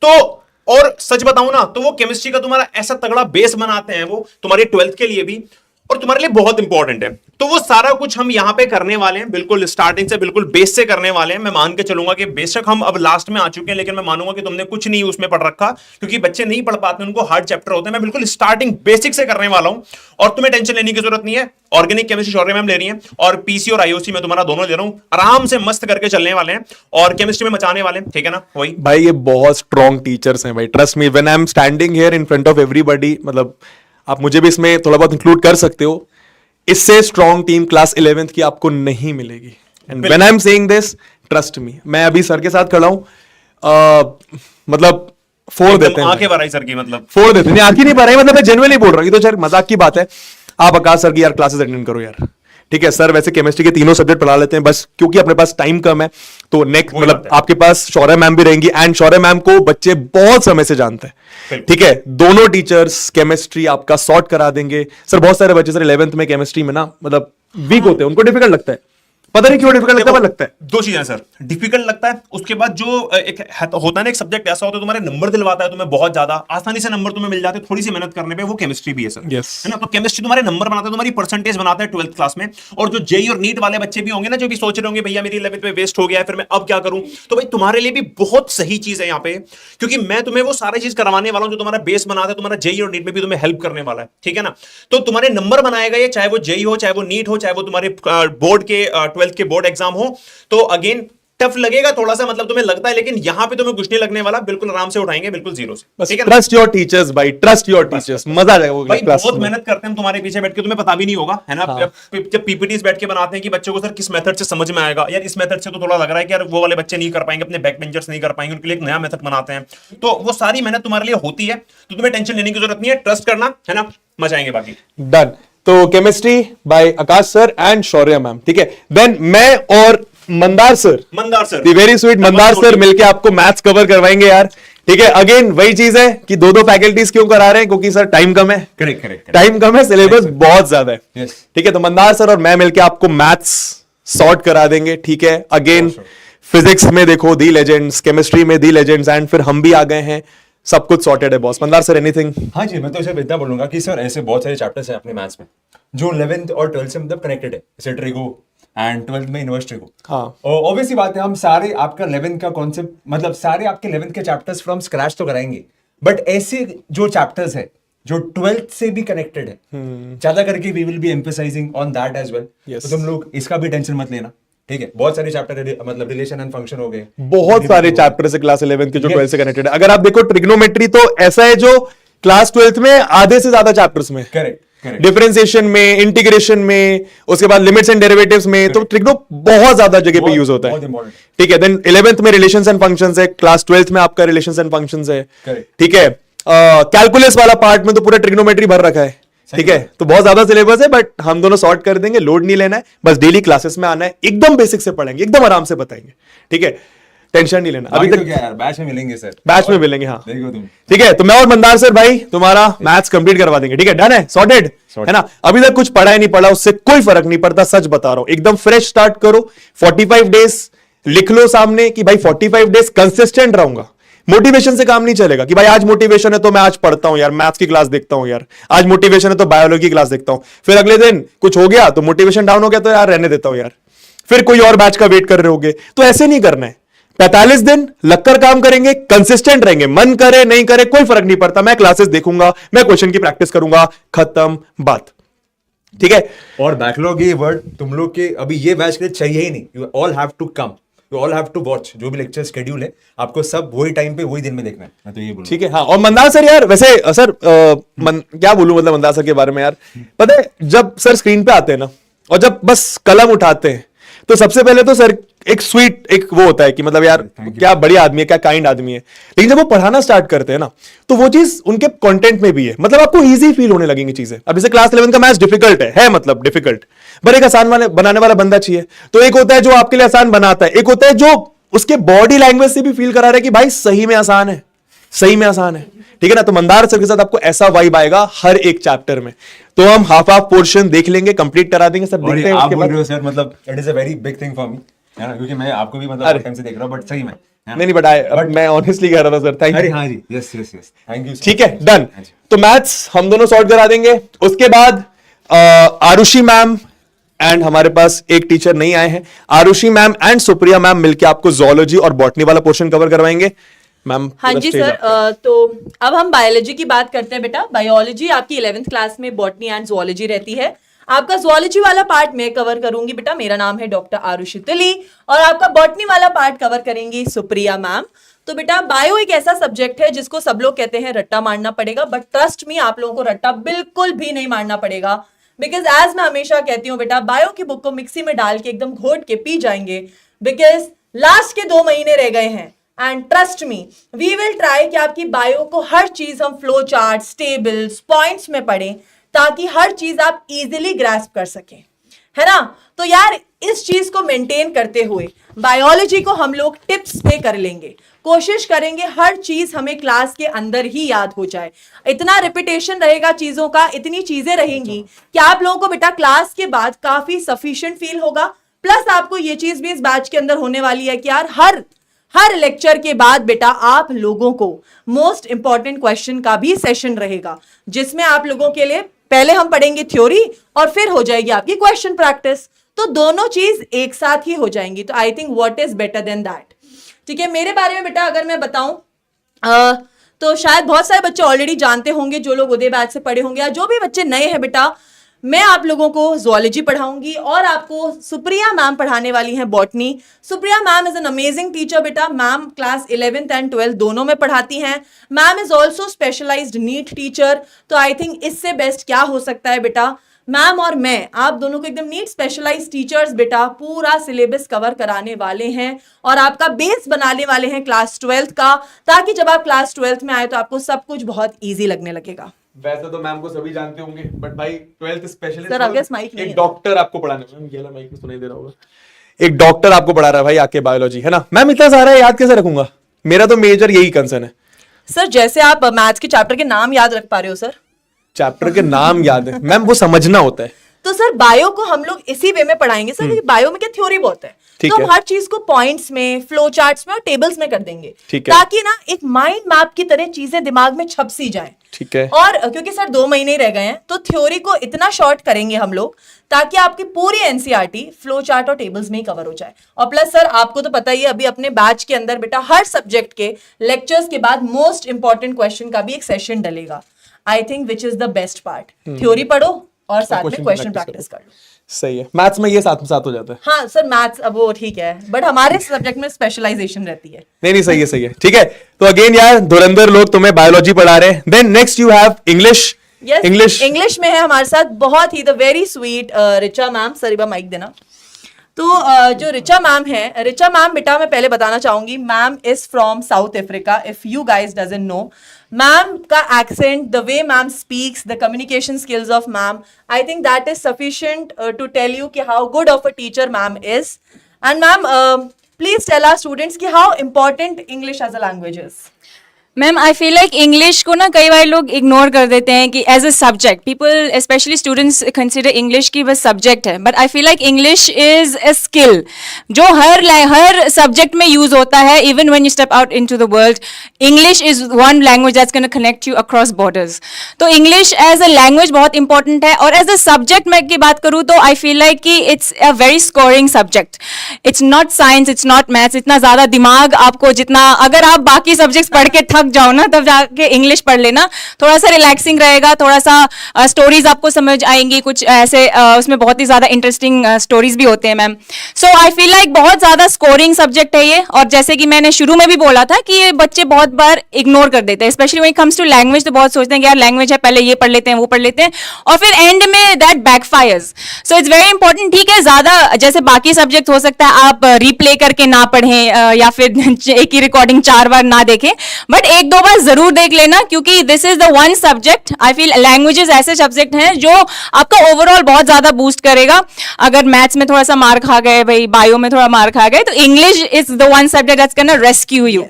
तो और सच बताऊं ना तो वो केमिस्ट्री का तुम्हारा ऐसा तगड़ा बेस बनाते हैं वो तुम्हारी 12th के लिए भी और तुम्हारे लिए बहुत इंपॉर्टेंट है। तो वो सारा कुछ हम यहां पे करने वाले हैं, बिल्कुल स्टार्टिंग से बिल्कुल बेस से करने वाले हैं। मैं मान के चलूंगा कि बेशक हम अब लास्ट में आ चुके हैं, लेकिन मैं मानूंगा कि तुमने कुछ नहीं उसमें पढ़ रखा, क्योंकि बच्चे नहीं पढ़ पाते, उनको हार्ड चैप्टर होते हैं। मैं बिल्कुल स्टार्टिंग बेसिक से करने वाला हूं और तुम्हें टेंशन लेने की जरूरत नहीं है। ऑर्गेनिक केमिस्ट्री शौर्य मैम ले रही है और पीसी और आईओसी में तुम्हारा दोनों ले रहा हूं, आराम से मस्त करके चलने वाले हैं और केमिस्ट्री में मचाने वाले हैं, ठीक है ना। वही भाई ये बहुत स्ट्रॉन्ग टीचर्स हैं भाई, trust me when I am standing here in front of everybody, मतलब आप मुझे भी इसमें थोड़ा बहुत इंक्लूड कर सकते हो। इससे स्ट्रॉन्ग टीम क्लास 11th की आपको नहीं मिलेगी। And when I am saying this trust me, मैं अभी सर के साथ खड़ा हूं, मतलब फोड़ देते हैं, आंखें भराई सर की, मतलब फोड़ देते हैं, आंखें नहीं भराई, मतलब मैं जेन्युइनली बोल रहा हूं, ये तो सर मजाक की बात है। आप आकाश सर की यार क्लासेस अटेंड करो यार, ठीक है। सर वैसे केमिस्ट्री के तीनों सब्जेक्ट पढ़ा लेते हैं, बस क्योंकि अपने पास टाइम कम है तो नेक्स्ट मतलब आपके पास शौर्य मैम भी रहेंगी एंड शौर्य मैम को बच्चे बहुत समय से जानते हैं, ठीक है। दोनों टीचर्स केमिस्ट्री आपका सॉर्ट करा देंगे। सर बहुत सारे बच्चे सर 11th में केमिस्ट्री में ना मतलब वीक होते हैं, उनको डिफिकल्ट लगता है, पता नहीं क्यों डिफिकल्ट लगता है, लगता है 2 चीजें सर, डिफिकल्ट लगता है, उसके बाद जो एक होता है ना एक सब्जेक्ट ऐसा होता है तुम्हारे नंबर दिलवाता है तुम्हें बहुत ज्यादा आसानी से नंबर तुम्हें मिल जाते हैं थोड़ी सी मेहनत करने पे, वो केमिस्ट्री भी है सर, Yes. है ना। तो केमिस्ट्री तुम्हारे नंबर बनाता है, तुम्हारी परसेंटेज बनाता है 12th क्लास में। और जो जेई और नीट वाले बच्चे भी होंगे ना जो भी सोच रहे होंगे भैया मेरी 11th में वेस्ट हो गया है फिर मैं अब क्या करूं, तो भाई तुम्हारे लिए भी बहुत सही चीज है यहाँ पे, क्योंकि मैं तुम्हें वो सारी चीज करवाने वाला हूं जो तुम्हारा बेस बनाता है, तुम्हारा जेई और नीट में भी तुम्हें हेल्प करने वाला है, ठीक है ना। तो तुम्हारे नंबर बनाएगा ये, चाहे वो जेई हो, चाहे वो नीट हो, चाहे वो तुम्हारे बोर्ड के 12th के बोर्ड एग्जाम हो। तो अगेन टफ लगेगा थोड़ा सा, मतलब तुम्हें लगता है, लेकिन यहां पे तुम्हें कुछ नहीं लगने वाला, बिल्कुल आराम से उठाएंगे, बिल्कुल जीरो से, ठीक है ना। ट्रस्ट योर टीचर्स भाई, ट्रस्ट योर टीचर्स, मजा आ जाएगा वो भाई क्लास बहुत में। मेहनत करते हैं हम तुम्हारे पीछे बैठ के, तुम्हें पता भी नहीं होगा, है ना। जब पीपीटीज बैठ के बनाते हैं कि बच्चों को सर किस मेथड से समझ में आएगा, यार इस मेथड से तो थोड़ा लग रहा है कि यार वो वाले बच्चे नहीं कर पाएंगे, अपने बैक बेंचर्स नहीं कर पाएंगे, उनके लिए एक नया मेथड बनाते हैं। तो वो सारी मेहनत तुम्हारे लिए होती है, तो तुम्हें टेंशन लेने की जरूरत नहीं है, ट्रस्ट करना, है ना, मचाएंगे बाकी। डन। तो chemistry bye Akash sir and Shaurya ma'am, ठीक है। देन मैं और मंदार सर, दी वेरी स्वीट मंदार सर मिलके आपको मैथ्स कवर करवाएंगे यार, ठीक है। अगेन वही चीज है कि दो फैकल्टीज क्यों करा रहे हैं, क्योंकि सर टाइम कम है, करेक्ट टाइम कम है, सिलेबस बहुत ज्यादा है, Yes. ठीक है। तो मंदार सर और मैं मिलके आपको मैथ्स सॉर्ट करा देंगे, ठीक है। अगेन फिजिक्स में देखो दी लेजेंड्स, केमिस्ट्री में दी लेजेंड्स एंड फिर हम भी आ गए हैं, सब कुछ सॉर्टेड है बॉस। Mandar sir anything? हाँ जी, मैं तो सिर्फ इतना बोलूंगा कि सर ऐसे बहुत सारे चैप्टर्स हैं अपने मैथ्स में जो 11th और 12th से मतलब कनेक्टेड है, जैसे ट्रिगो एंड 12th में इनवर्स ट्रिगो। हाँ। और ऑब्वियसली बात है हम सारे आपका 11th का कॉन्सेप्ट मतलब सारे आपके 11th के चैप्टर्स फ्रॉम स्क्रैच तो कराएंगे, बट ऐसे जो चैप्टर्स है जो 12th से भी कनेक्टेड है ज्यादा करके we will be emphasizing on that as well. Yes. तो तुम लोग इसका भी टेंशन मत लेना, ठीक है। बहुत सारे चैप्टर मतलब रिलेशन एंड फंक्शन हो गए, बहुत सारे चैप्टर है क्लास 11th के जो Yes. 12th से कनेक्टेड है। अगर आप देखो ट्रिग्नोमेट्री तो ऐसा है जो क्लास 12th में आधे से ज्यादा चैप्टर्स में, करेक्ट डिफरेंशिएशन में, इंटीग्रेशन में, उसके बाद लिमिट्स एंड डेरिवेटिव्स में, तो ट्रिग्नो बहुत ज्यादा जगह पे यूज होता बहुत है, important. ठीक है। देन 11th में रिलेशंस एंड फंक्शंस है, क्लास 12th में आपका रिलेशंस एंड फंक्शंस है, Correct. ठीक है। कैलकुलस वाला पार्ट में तो पूरा ट्रिग्नोमेट्री भर रखा है, ठीक है। तो बहुत ज्यादा सिलेबस है, बट हम दोनों सॉर्ट कर देंगे, लोड नहीं लेना है, बस डेली क्लासेस में आना है, एकदम बेसिक से पढ़ेंगे, एकदम आराम से बताएंगे, ठीक है। टेंशन नहीं लेना। अभी तो तक क्या यार, बैच में मिलेंगे सर, बैच में मिलेंगे, हाँ देखो तुम, ठीक है। तो मैं और मंदार सर भाई तुम्हारा मैथ्स कंप्लीट करवा देंगे, ठीक है। डन है, सॉर्टेड है ना। अभी तक कुछ पढ़ा है नहीं पढ़ा उससे कोई फर्क नहीं पड़ता, सच बता रहा हूं, एकदम फ्रेश स्टार्ट करो। 45 डेज लिख लो सामने कि भाई 45 डेज कंसिस्टेंट रहूंगा। मोटिवेशन से काम नहीं चलेगा कि भाई आज मोटिवेशन है तो मैं आज पढ़ता हूं यार, मैथ्स की क्लास देखता हूं यार, आज मोटिवेशन है तो बायोलॉजी की क्लास देखता हूं, फिर अगले दिन कुछ हो गया तो मोटिवेशन डाउन हो गया तो यार रहने देता हूं यार, फिर कोई और बैच का वेट कर रहे होगे। तो ऐसे नहीं करना है। 45 दिन लगकर काम करेंगे, कंसिस्टेंट रहेंगे, मन करे नहीं करे कोई फर्क नहीं पड़ता, मैं क्लासेस देखूंगा, मैं क्वेश्चन की प्रैक्टिस करूंगा, खत्म बात, ठीक है। और बैकलॉग ये वर्ड तुम लोग के अभी ये बैच के लिए चाहिए ही नहीं, you all have to come, you all have to watch, जो भी लेक्चर शेड्यूल है आपको सब वही टाइम पे वही दिन में देखना है, मैं तो ये बोलूंगा, ठीक है। हाँ, और मंदार सर यार वैसे सर क्या बोलूं मतलब मंदार सर के बारे में यार, पता है जब सर स्क्रीन पे आते हैं ना और जब बस कलम उठाते हैं तो सबसे पहले तो सर एक स्वीट एक वो होता है कि मतलब यार क्या बढ़िया आदमी है, क्या काइंड आदमी है। लेकिन जब वो पढ़ाना स्टार्ट करते हैं ना, तो वो चीज उनके कंटेंट में भी है, मतलब आपको इजी फील होने लगेंगी चीजें। अब जैसे क्लास 11 का मैथ्स डिफिकल्ट है मतलब डिफिकल्ट, पर एक आसान बनाने वाला बंदा चाहिए। तो एक होता है जो आपके लिए आसान बनाता है, एक होता है जो उसके बॉडी लैंग्वेज से भी फील करा रहा है कि भाई सही में आसान है, सही में आसान है, ठीक है ना। तो मंदार सर के साथ आपको ऐसा वाइब आएगा हर एक चैप्टर में। तो हम हाफ पोर्शन देख लेंगे, कंप्लीट करा देंगे, सब और देखते हैं आप उसके बोल बाद। रहे हो सर, मतलब it is a very big thing for me, है ना, क्योंकि मैं आपको भी मतलब टाइम से देख रहा हूं, बट सही में नहीं नहीं बट मैं ऑनेस्टली कह रहा था सर, थैंक अरे यू। हाँ जी, yes yes yes, thank you. ठीक है, डन। तो मैथ्स हम दोनों सॉर्ट करा देंगे। उसके बाद आरुषि मैम एंड हमारे पास एक टीचर नहीं आए हैं, Arushi ma'am and Supriya ma'am मिलके आपको जोलॉजी और बॉटनी वाला पोर्शन कवर करवाएंगे। मैम हाँ जी सर, तो अब हम बायोलॉजी की बात करते हैं बेटा। बायोलॉजी आपकी 11th क्लास में बॉटनी एंड जुओलॉजी रहती है। आपका जुओलॉजी वाला पार्ट मैं कवर करूंगी बेटा, मेरा नाम है डॉक्टर आरुषि तुली, और आपका बॉटनी वाला पार्ट कवर करेंगी सुप्रिया मैम। तो बेटा बायो एक ऐसा सब्जेक्ट है जिसको सब लोग कहते हैं रट्टा मारना पड़ेगा, बट ट्रस्ट मी आप लोगों को रट्टा बिल्कुल भी नहीं मारना पड़ेगा। बिकॉज एज मैं हमेशा कहती हूँ बेटा, बायो की बुक को मिक्सी में डाल के एकदम घोट के पी जाएंगे, बिकॉज लास्ट के 2 महीने रह गए हैं। And trust me, we will try कि आपकी बायो को हर चीज हम फ्लो चार्ट, टेबल्स, पॉइंट्स में पढ़ें, ताकि हर चीज आप इजीली ग्रास्प कर सकें, है ना। तो यार इस चीज को मेंटेन करते हुए बायोलॉजी को हम लोग टिप्स पे कर लेंगे, कोशिश करेंगे हर चीज हमें क्लास के अंदर ही याद हो जाए। इतना रिपीटेशन रहेगा चीजों का, इतनी चीजें रहेंगी कि आप लोगों को बेटा क्लास के बाद काफी सफिशिएंट फील होगा। प्लस आपको ये चीज भी इस बैच के अंदर होने वाली है कि यार हर लेक्चर के बाद बेटा आप लोगों को मोस्ट इंपॉर्टेंट क्वेश्चन का भी सेशन रहेगा, जिसमें आप लोगों के लिए पहले हम पढ़ेंगे थ्योरी और फिर हो जाएगी आपकी क्वेश्चन प्रैक्टिस। तो दोनों चीज एक साथ ही हो जाएंगी। तो I think what is better than that. ठीक है, मेरे बारे में बेटा अगर मैं बताऊं तो शायद बहुत सारे बच्चे ऑलरेडी जानते होंगे, जो लोग उदय बैच से पढ़े होंगे, या जो भी बच्चे नए हैं बेटा, मैं आप लोगों को जुओलॉजी पढ़ाऊंगी और आपको सुप्रिया मैम पढ़ाने वाली हैं botany. Supriya ma'am is an amazing teacher बेटा। Ma'am class 11th and 12th दोनों में पढ़ाती हैं। Ma'am is also specialised NEET teacher. तो आई थिंक इससे बेस्ट क्या हो सकता है बेटा, मैम और मैं आप दोनों को एकदम नीट स्पेशलाइज्ड टीचर्स बेटा पूरा सिलेबस कवर कराने वाले हैं और आपका बेस बनाने वाले हैं क्लास 12th का, ताकि जब आप क्लास 12th में आए तो आपको सब कुछ बहुत ईजी लगने लगेगा। वैसे तो मैम को सभी जानते होंगे, बट भाई 12th स्पेशलिस्ट सर, आपके पास माइक नहीं एक है। डॉक्टर आपको पढ़ाने, मैम ये वाला माइक में सुनाई दे रहा होगा, एक डॉक्टर आपको पढ़ा रहा है भाई आके बायोलॉजी, है ना। मैम इतना सारा याद कैसे रखूंगा, मेरा तो मेजर यही कंसर्न है। सर जैसे आप मैथ्स के चैप्टर के नाम याद रख पा रहे हो सर, चैप्टर के नाम याद है मैम, वो समझना होता है। तो सर बायो को हम लोग इसी वे में पढ़ाएंगे सर, क्योंकि बायो में क्या थ्योरी बहुत है। ठीक तो है। हम हर चीज को पॉइंट्स में, फ्लो चार्ट्स में और टेबल्स में कर देंगे, ठीक है। ताकि ना एक माइंड मैप की तरह चीजें दिमाग में छप सी जाएं। ठीक है। और क्योंकि सर 2 महीने ही रह गए हैं, तो थ्योरी को इतना शॉर्ट करेंगे हम लोग ताकि आपकी पूरी एनसीईआरटी फ्लो चार्ट और टेबल्स में ही कवर हो जाए। और प्लस सर आपको तो पता ही है, अभी अपने बैच के अंदर बेटा हर सब्जेक्ट के लेक्चर्स के बाद मोस्ट इंपॉर्टेंट क्वेश्चन का भी एक सेशन डलेगा। I think which is the best part, theory पढ़ो और साथ में क्वेश्चन प्रैक्टिस कर लो। सही है, मैथ्स में ये साथ हो जाता है। हाँ सर मैथ्स अब वो ठीक है, बट हमारे सब्जेक्ट में स्पेशलाइजेशन रहती है। नहीं सही है सही है, ठीक है। तो अगेन यार धुरंधर लोग तुम्हें बायोलॉजी पढ़ा रहे हैं। Then next you have English. Yes, English English में है हमारे साथ बहुत ही the very sweet Richa ma'am. Sariba mike देना। तो जो रिचा मैम है, रिचा मैम बेटा मैं पहले बताना चाहूंगी, ma'am is from South Africa, if you guys doesn't know. Ma'am का accent, the way ma'am speaks, the communication skills of ma'am, I think that is sufficient to tell you कि how good of a teacher ma'am is. And ma'am please tell our students कि how important English as a language is. Ma'am I feel like English को ना कई बार लोग ignore कर देते हैं कि as a subject, people specially students consider English की बस सब्जेक्ट है, but I feel like English is a skill जो हर सब्जेक्ट में यूज होता है। Even when you step out into the world, English is one language that's gonna connect you across borders. तो English as a language बहुत important है, और as a subject मैं की बात करूँ तो आई फील लाइक कि it's a very scoring subject. It's not science, it's not maths, इतना ज्यादा दिमाग आपको जितना, अगर आप बाकी सब्जेक्ट्स पढ़ के थक थक जाओ ना तब जाके इंग्लिश पढ़ लेना, थोड़ा सा रिलैक्सिंग रहेगा, थोड़ा सा स्टोरीज आपको समझ आएंगी, कुछ ऐसे उसमें बहुत ही ज्यादा इंटरेस्टिंग स्टोरीज भी होते हैं मैम। सो आई फील लाइक बहुत ज्यादा स्कोरिंग सब्जेक्ट है ये, और जैसे कि मैंने शुरू में भी बोला था कि ये बच्चे बहुत बार इग्नोर कर देते हैं, specially when it comes to language. तो बहुत सोचते हैं कि यार लैंग्वेज है, पहले ये पढ़ लेते हैं, वो पढ़ लेते हैं, और फिर एंड में that backfires. So it's very important. ठीक है, ज्यादा जैसे बाकी सब्जेक्ट हो सकता है आप रिप्ले करके ना पढ़ें या फिर एक ही रिकॉर्डिंग 4 बार ना देखें, बट 1-2 बार जरूर देख लेना, क्योंकि this is the one subject I feel, languages ऐसे सब्जेक्ट हैं जो आपका ओवरऑल बहुत ज्यादा बूस्ट करेगा। अगर मैथ्स में थोड़ा सा मार खा गए, भाई बायो में थोड़ा मार खा गए, तो English is the one subject that's gonna rescue you.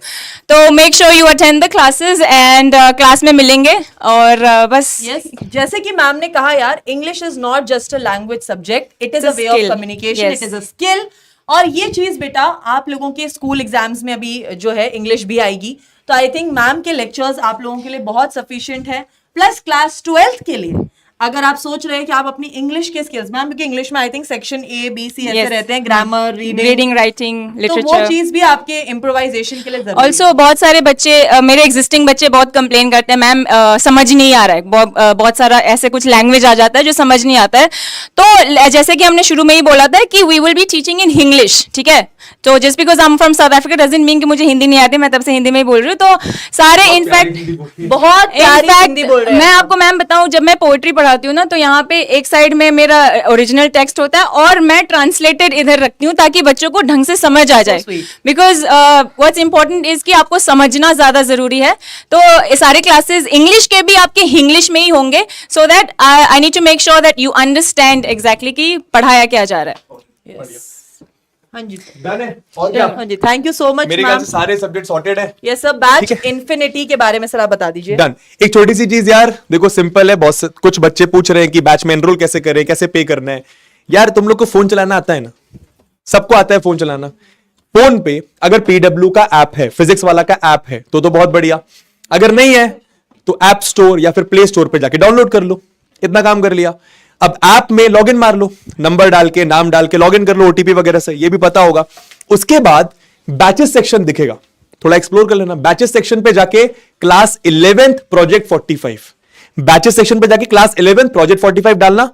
तो make sure you attend the classes and class में मिलेंगे, और बस यस, जैसे कि मैम ने कहा यार, English is not just a language subject, it is a way of skill. Communication, Yes. It is a skill. और ये चीज बेटा आप लोगों के स्कूल एग्जाम्स में अभी जो है इंग्लिश भी आएगी, तो आई थिंक मैम के लेक्चर्स आप लोगों के लिए बहुत सफिशिएंट है। प्लस क्लास 12th के लिए अगर आप सोच रहे हैं कि आप अपनी इंग्लिश के स्किल्स, मैम क्योंकि इंग्लिश में I think section A, B, C ऐसे Yes. रहते हैं, ग्रामर, रीडिंग, राइटिंग, तो वो लिटरेचर। चीज भी आपके इम्प्रोवाइजेशन के लिए जरूरी ऑल्सो बहुत सारे बच्चे मेरे एग्जिस्टिंग बच्चे बहुत कंप्लेन करते हैं, मैम समझ नहीं आ रहा है, बहुत सारा ऐसे कुछ लैंग्वेज आ जाता है जो समझ नहीं आता है। तो जैसे कि हमने शुरू में ही बोला था कि we will be teaching in English, ठीक है। तो just because I am from South Africa doesn't mean कि मुझे हिंदी नहीं आती, मैं तब से हिंदी में ही बोल रही हूँ। तो सारे इनफैक्ट बहुत प्यारी हिंदी बोल रहे हैं। मैं आपको मैम बताऊं, जब मैं पोएट्री पढ़ाती हूँ ना, तो यहाँ पे एक साइड में मेरा ओरिजिनल टेक्स्ट होता है और मैं ट्रांसलेटेड इधर रखती हूँ ताकि बच्चों को ढंग से समझ आ जाए, sweet. Because what's important is कि आपको समझना ज्यादा जरूरी है। तो ये सारे क्लासेस इंग्लिश के भी आपके इंग्लिश में ही होंगे, so that I need to make sure that you understand exactly कि पढ़ाया क्या जा रहा है। हाँ जी, डन है। और क्या? हाँ जी, थैंक यू सो मच मेरे ख्याल मैम। से सारे सब्जेक्ट सॉर्टेड है। ये सब बैच इन्फिनिटी के बारे में सर आप बता दीजिए। डन। एक छोटी सी चीज यार, देखो सिंपल है, बहुत कुछ बच्चे पूछ रहे हैं कि बैच में एनरोल कैसे करें, कैसे पे करना है। यार तुम लोग को फोन चलाना आता है ना, सबको आता है फोन चलाना। फोन पे अगर पीडब्ल्यू का ऐप है, फिजिक्स वाला का ऐप है, तो बहुत बढ़िया। अगर नहीं है तो ऐप स्टोर या फिर प्ले स्टोर पे जाके डाउनलोड कर लो, इतना काम कर लिया। अब ऐप में लॉगिन मार लो, नंबर डाल के, नाम डाल के लॉगिन कर लो ओटीपी वगैरह से, ये भी पता होगा। उसके बाद बैचेस सेक्शन दिखेगा, थोड़ा एक्सप्लोर कर लेना। बैचेस सेक्शन पे जाके class 11th project 45, batches section पे जाके क्लास 11th प्रोजेक्ट 45 डालना,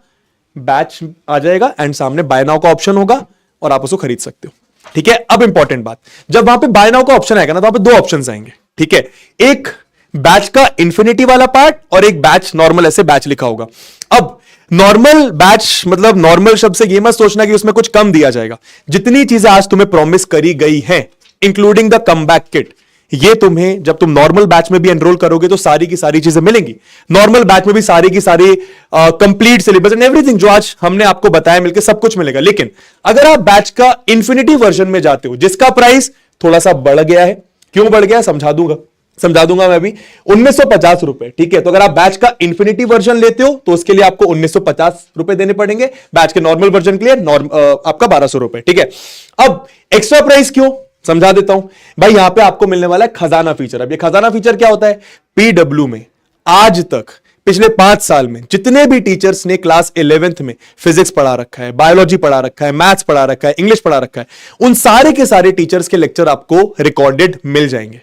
बैच आ जाएगा एंड सामने बाय नाउ का ऑप्शन होगा और आप उसको खरीद सकते हो। ठीक है, अब इंपॉर्टेंट बात, जब वहां पे बाय नाउ का ऑप्शन आएगा ना, तो वहां पे 2 ऑप्शन आएंगे। ठीक है, एक बैच का इंफिनिटी वाला पार्ट और एक बैच नॉर्मल, ऐसे बैच लिखा होगा। अब नॉर्मल बैच मतलब नॉर्मल शब्द से ये मत सोचना कि उसमें कुछ कम दिया जाएगा। जितनी चीजें आज तुम्हें प्रॉमिस करी गई हैं, इंक्लूडिंग द कमबैक किट, ये तुम्हें जब तुम नॉर्मल बैच में भी एनरोल करोगे तो सारी की सारी चीजें मिलेंगी। नॉर्मल बैच में भी सारी की सारी कंप्लीट सिलेबस एंड एवरीथिंग जो आज हमने आपको बताया मिलकर सब कुछ मिलेगा। लेकिन अगर आप बैच का इंफिनिटी वर्जन में जाते हो, जिसका प्राइस थोड़ा सा बढ़ गया है, क्यों बढ़ गया समझा दूंगा मैं अभी, 1950 रुपए। ठीक है, तो अगर आप बैच का इंफिनिटी वर्जन लेते हो तो उसके लिए आपको 1950 रुपए देने पड़ेंगे, बैच के नॉर्मल वर्जन के लिए आपका 1200 रुपए। ठीक है, अब एक्स्ट्रा प्राइस क्यों समझा देता हूं भाई। यहां पे आपको मिलने वाला है खजाना फीचर। अब ये खजाना फीचर क्या होता है? पीडब्ल्यू में आज तक पिछले 5 साल में जितने भी टीचर्स ने क्लास 11th में फिजिक्स पढ़ा रखा है, बायोलॉजी पढ़ा रखा है, मैथ्स पढ़ा रखा है, इंग्लिश पढ़ा रखा है, उन सारे के सारे टीचर्स के लेक्चर आपको रिकॉर्डेड मिल जाएंगे।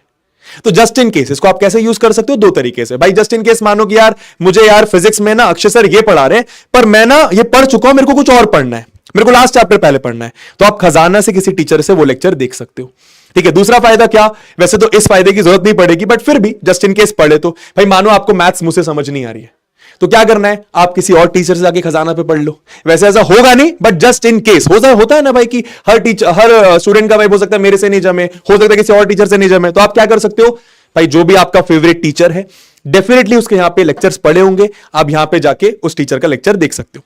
तो जस्ट इन केस इसको आप कैसे यूज कर सकते हो? 2 तरीके से भाई। जस्ट इन केस मानो कि यार मुझे यार फिजिक्स में ना अक्षय सर ये पढ़ा रहे हैं, पर मैं ना ये पढ़ चुका हूं, मेरे को कुछ और पढ़ना है, मेरे को लास्ट चैप्टर पहले पढ़ना है, तो आप खजाना से किसी टीचर से वो लेक्चर देख सकते हो। ठीक है, दूसरा फायदा क्या? वैसे तो इस फायदे की जरूरत नहीं पड़ेगी, बट फिर भी जस्ट इन केस पढ़े तो भाई, मानो आपको मैथ्स मुझसे समझ नहीं आ रही है, तो क्या करना है? आप किसी और टीचर से जाके खजाना पे पढ़ लो। वैसे ऐसा होगा नहीं, बट जस्ट इन केस होता है ना भाई कि हर स्टूडेंट का भाई हो सकता है मेरे से नहीं जमे, हो सकता है किसी और टीचर से नहीं जमे, तो आप क्या कर सकते हो भाई, जो भी आपका फेवरेट टीचर है डेफिनेटली उसके यहां पे लेक्चर्स पड़े होंगे, आप यहां पे जाके उस टीचर का लेक्चर देख सकते हो।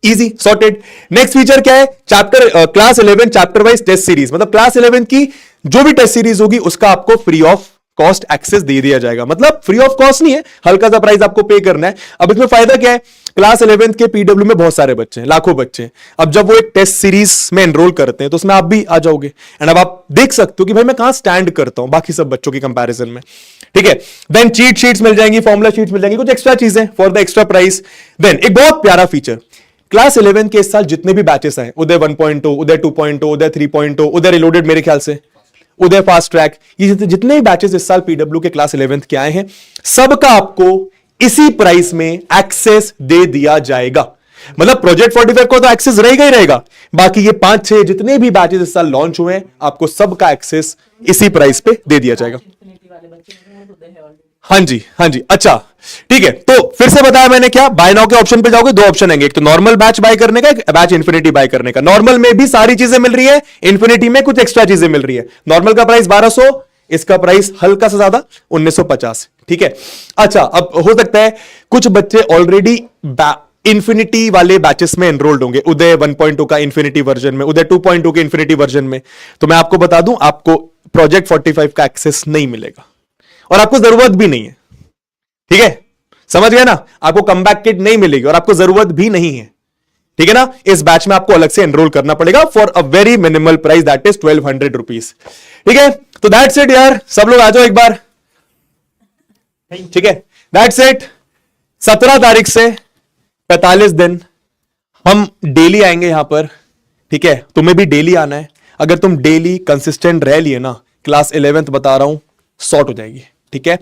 Easy, sorted. नेक्स्ट फीचर क्या है? Chapter class 11 chapter wise test series, मतलब क्लास 11 की जो भी टेस्ट सीरीज होगी उसका आपको फ्री ऑफ कॉस्ट एक्सेस दे दिया जाएगा। मतलब फ्री ऑफ कॉस्ट नहीं है, हल्का सा प्राइस आपको पे करना है। अब इसमें फायदा क्या है? क्लास 11th के पीडब्ल्यू में बहुत सारे बच्चे हैं, लाखों बच्चे हैं। अब जब वो एक टेस्ट सीरीज में एनरोल करते हैं तो उसमें आप भी आ जाओगे एंड अब आप देख सकते हो कि भाई मैं कहां स्टैंड करता हूं बाकी सब बच्चों की कंपैरिजन में। ठीक है, देन चीट शीट्स मिल जाएंगी, फॉर्मुला शीट्स मिल जाएंगी, कुछ एक्स्ट्रा चीजें for the extra price. Then एक बहुत प्यारा फीचर, क्लास 11 के इस साल जितने भी बैचेस आए, उदय 1.0, उदय 2.0, उदय 3.0, उदय रिलोडेड, मेरे ख्याल से उदय फास्ट ट्रैक, ये जितने भी बैचेस इस साल पीडब्ल्यू के क्लास 11th के आए हैं, सबका आपको इसी प्राइस में एक्सेस दे दिया जाएगा। मतलब प्रोजेक्ट 45 को तो एक्सेस रहेगा ही रहेगा, बाकी ये 5-6 जितने भी बैचेस इस साल लॉन्च हुए हैं, आपको सबका एक्सेस इसी प्राइस पे दे दिया जाएगा। हाँ जी, हाँ जी, अच्छा ठीक है। तो फिर से बताया मैंने क्या, बाय नाउ के ऑप्शन पे जाओगे, दो ऑप्शन आएंगे, एक तो नॉर्मल बैच बाय करने का, एक बैच इन्फिनिटी बाय करने का। नॉर्मल में भी सारी चीजें मिल रही है, इन्फिनिटी में कुछ एक्स्ट्रा चीजें मिल रही है। नॉर्मल का प्राइस 1200, इसका प्राइस हल्का सा ज्यादा 1950, ठीक है। अच्छा, अब हो सकता है कुछ बच्चे ऑलरेडी इन्फिनिटी वाले बैचेस में एनरोल्ड होंगे, उदय 1.2 का इन्फिनिटी वर्जन में, उदय 2.2 के इन्फिनिटी वर्जन में। तो मैं आपको बता दूं, आपको प्रोजेक्ट 45 का एक्सेस नहीं मिलेगा और आपको जरूरत भी नहीं है, ठीक है, समझ गए ना। आपको कमबैक किट नहीं मिलेगी और आपको जरूरत भी नहीं है, ठीक है ना। इस बैच में आपको अलग से एनरोल करना पड़ेगा for a very minimal price, that is 1200 rupees, ठीक है। तो दैट्स इट यार, सब लोग आ जाओ एक बार, ठीक है। That's it. 17 तारीख से 45 दिन हम डेली आएंगे यहां पर, ठीक है। तुम्हें भी डेली आना है। अगर तुम डेली कंसिस्टेंट रह लिए ना, क्लास 11th बता रहा हूं सॉर्ट हो जाएगी, ठीक है।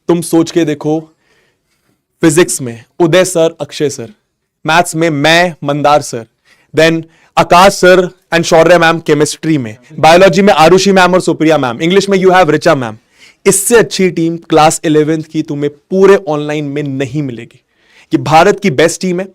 तुम सोच के देखो, फिजिक्स में Uday sir, Akshay sir, maths में मैं, Mandar sir, then Akash sir and Shaurya ma'am chemistry में, बायोलॉजी में आरुषि मैम और सुप्रिया मैम, इंग्लिश में यू हैव रिचा मैम। इससे अच्छी टीम क्लास 11th की तुम्हें पूरे ऑनलाइन में नहीं मिलेगी। कि भारत की बेस्ट टीम है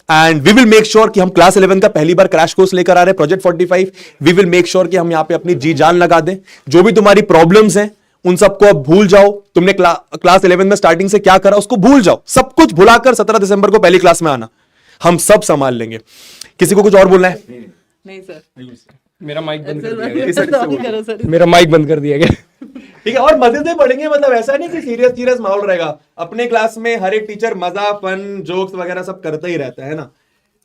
and we will make sure कि हम क्लास 11 का पहली बार क्रैश कोर्स लेकर आ रहे हैं project 45। We will make sure कि हम यहां पे अपनी जी जान लगा दें। जो भी तुम्हारी प्रॉब्लम्स हैं उन सबको अब भूल जाओ। तुमने क्लास 11 में स्टार्टिंग से क्या करा उसको भूल जाओ, सब कुछ भुलाकर 17 दिसंबर को पहली क्लास में आना, हम सब संभाल लेंगे। किसी को कुछ और बोलना है? नहीं सर, मेरा माइक बंद कर दिया सर, सॉरी करो सर। गया, मेरा माइक बंद कर दिया गया। ठीक है, और मजे से पढ़ेंगे, मतलब ऐसा नहीं कि सीरियस माहौल रहेगा। अपने क्लास में हर एक टीचर मजा, फन, जोक्स वगैरह सब करता ही रहता है ना।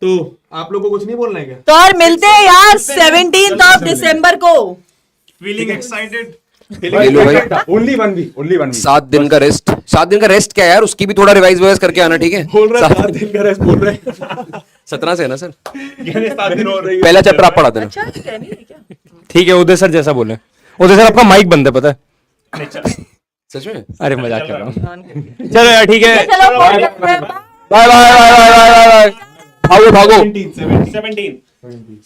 तो आप लोगों को कुछ नहीं बोलना है क्या? तो और मिलते हैं यार 17 दिसंबर को। Feeling excited? Only one week 7 दिन का रेस्ट, 7 दिन का रेस्ट क्या यार, उसकी भी थोड़ा रिवाइज करके आना, ठीक है। बोल रहा है 7 दिन का रेस्ट बोल रहे हैं। 17 से है ना सर, 7 दिन और पहला चैप्टर आप पढ़ा देना। अच्छा कहनी है क्या? ठीक है, उदय सर जैसा बोले। उदय सर आपका माइक बंद है, पता है? सच में? अरे मजाक कर रहा हूँ। चलो यार ठीक है, चलो फोन करते हैं। Bye bye bye bye bye bye. भागो भागो। 17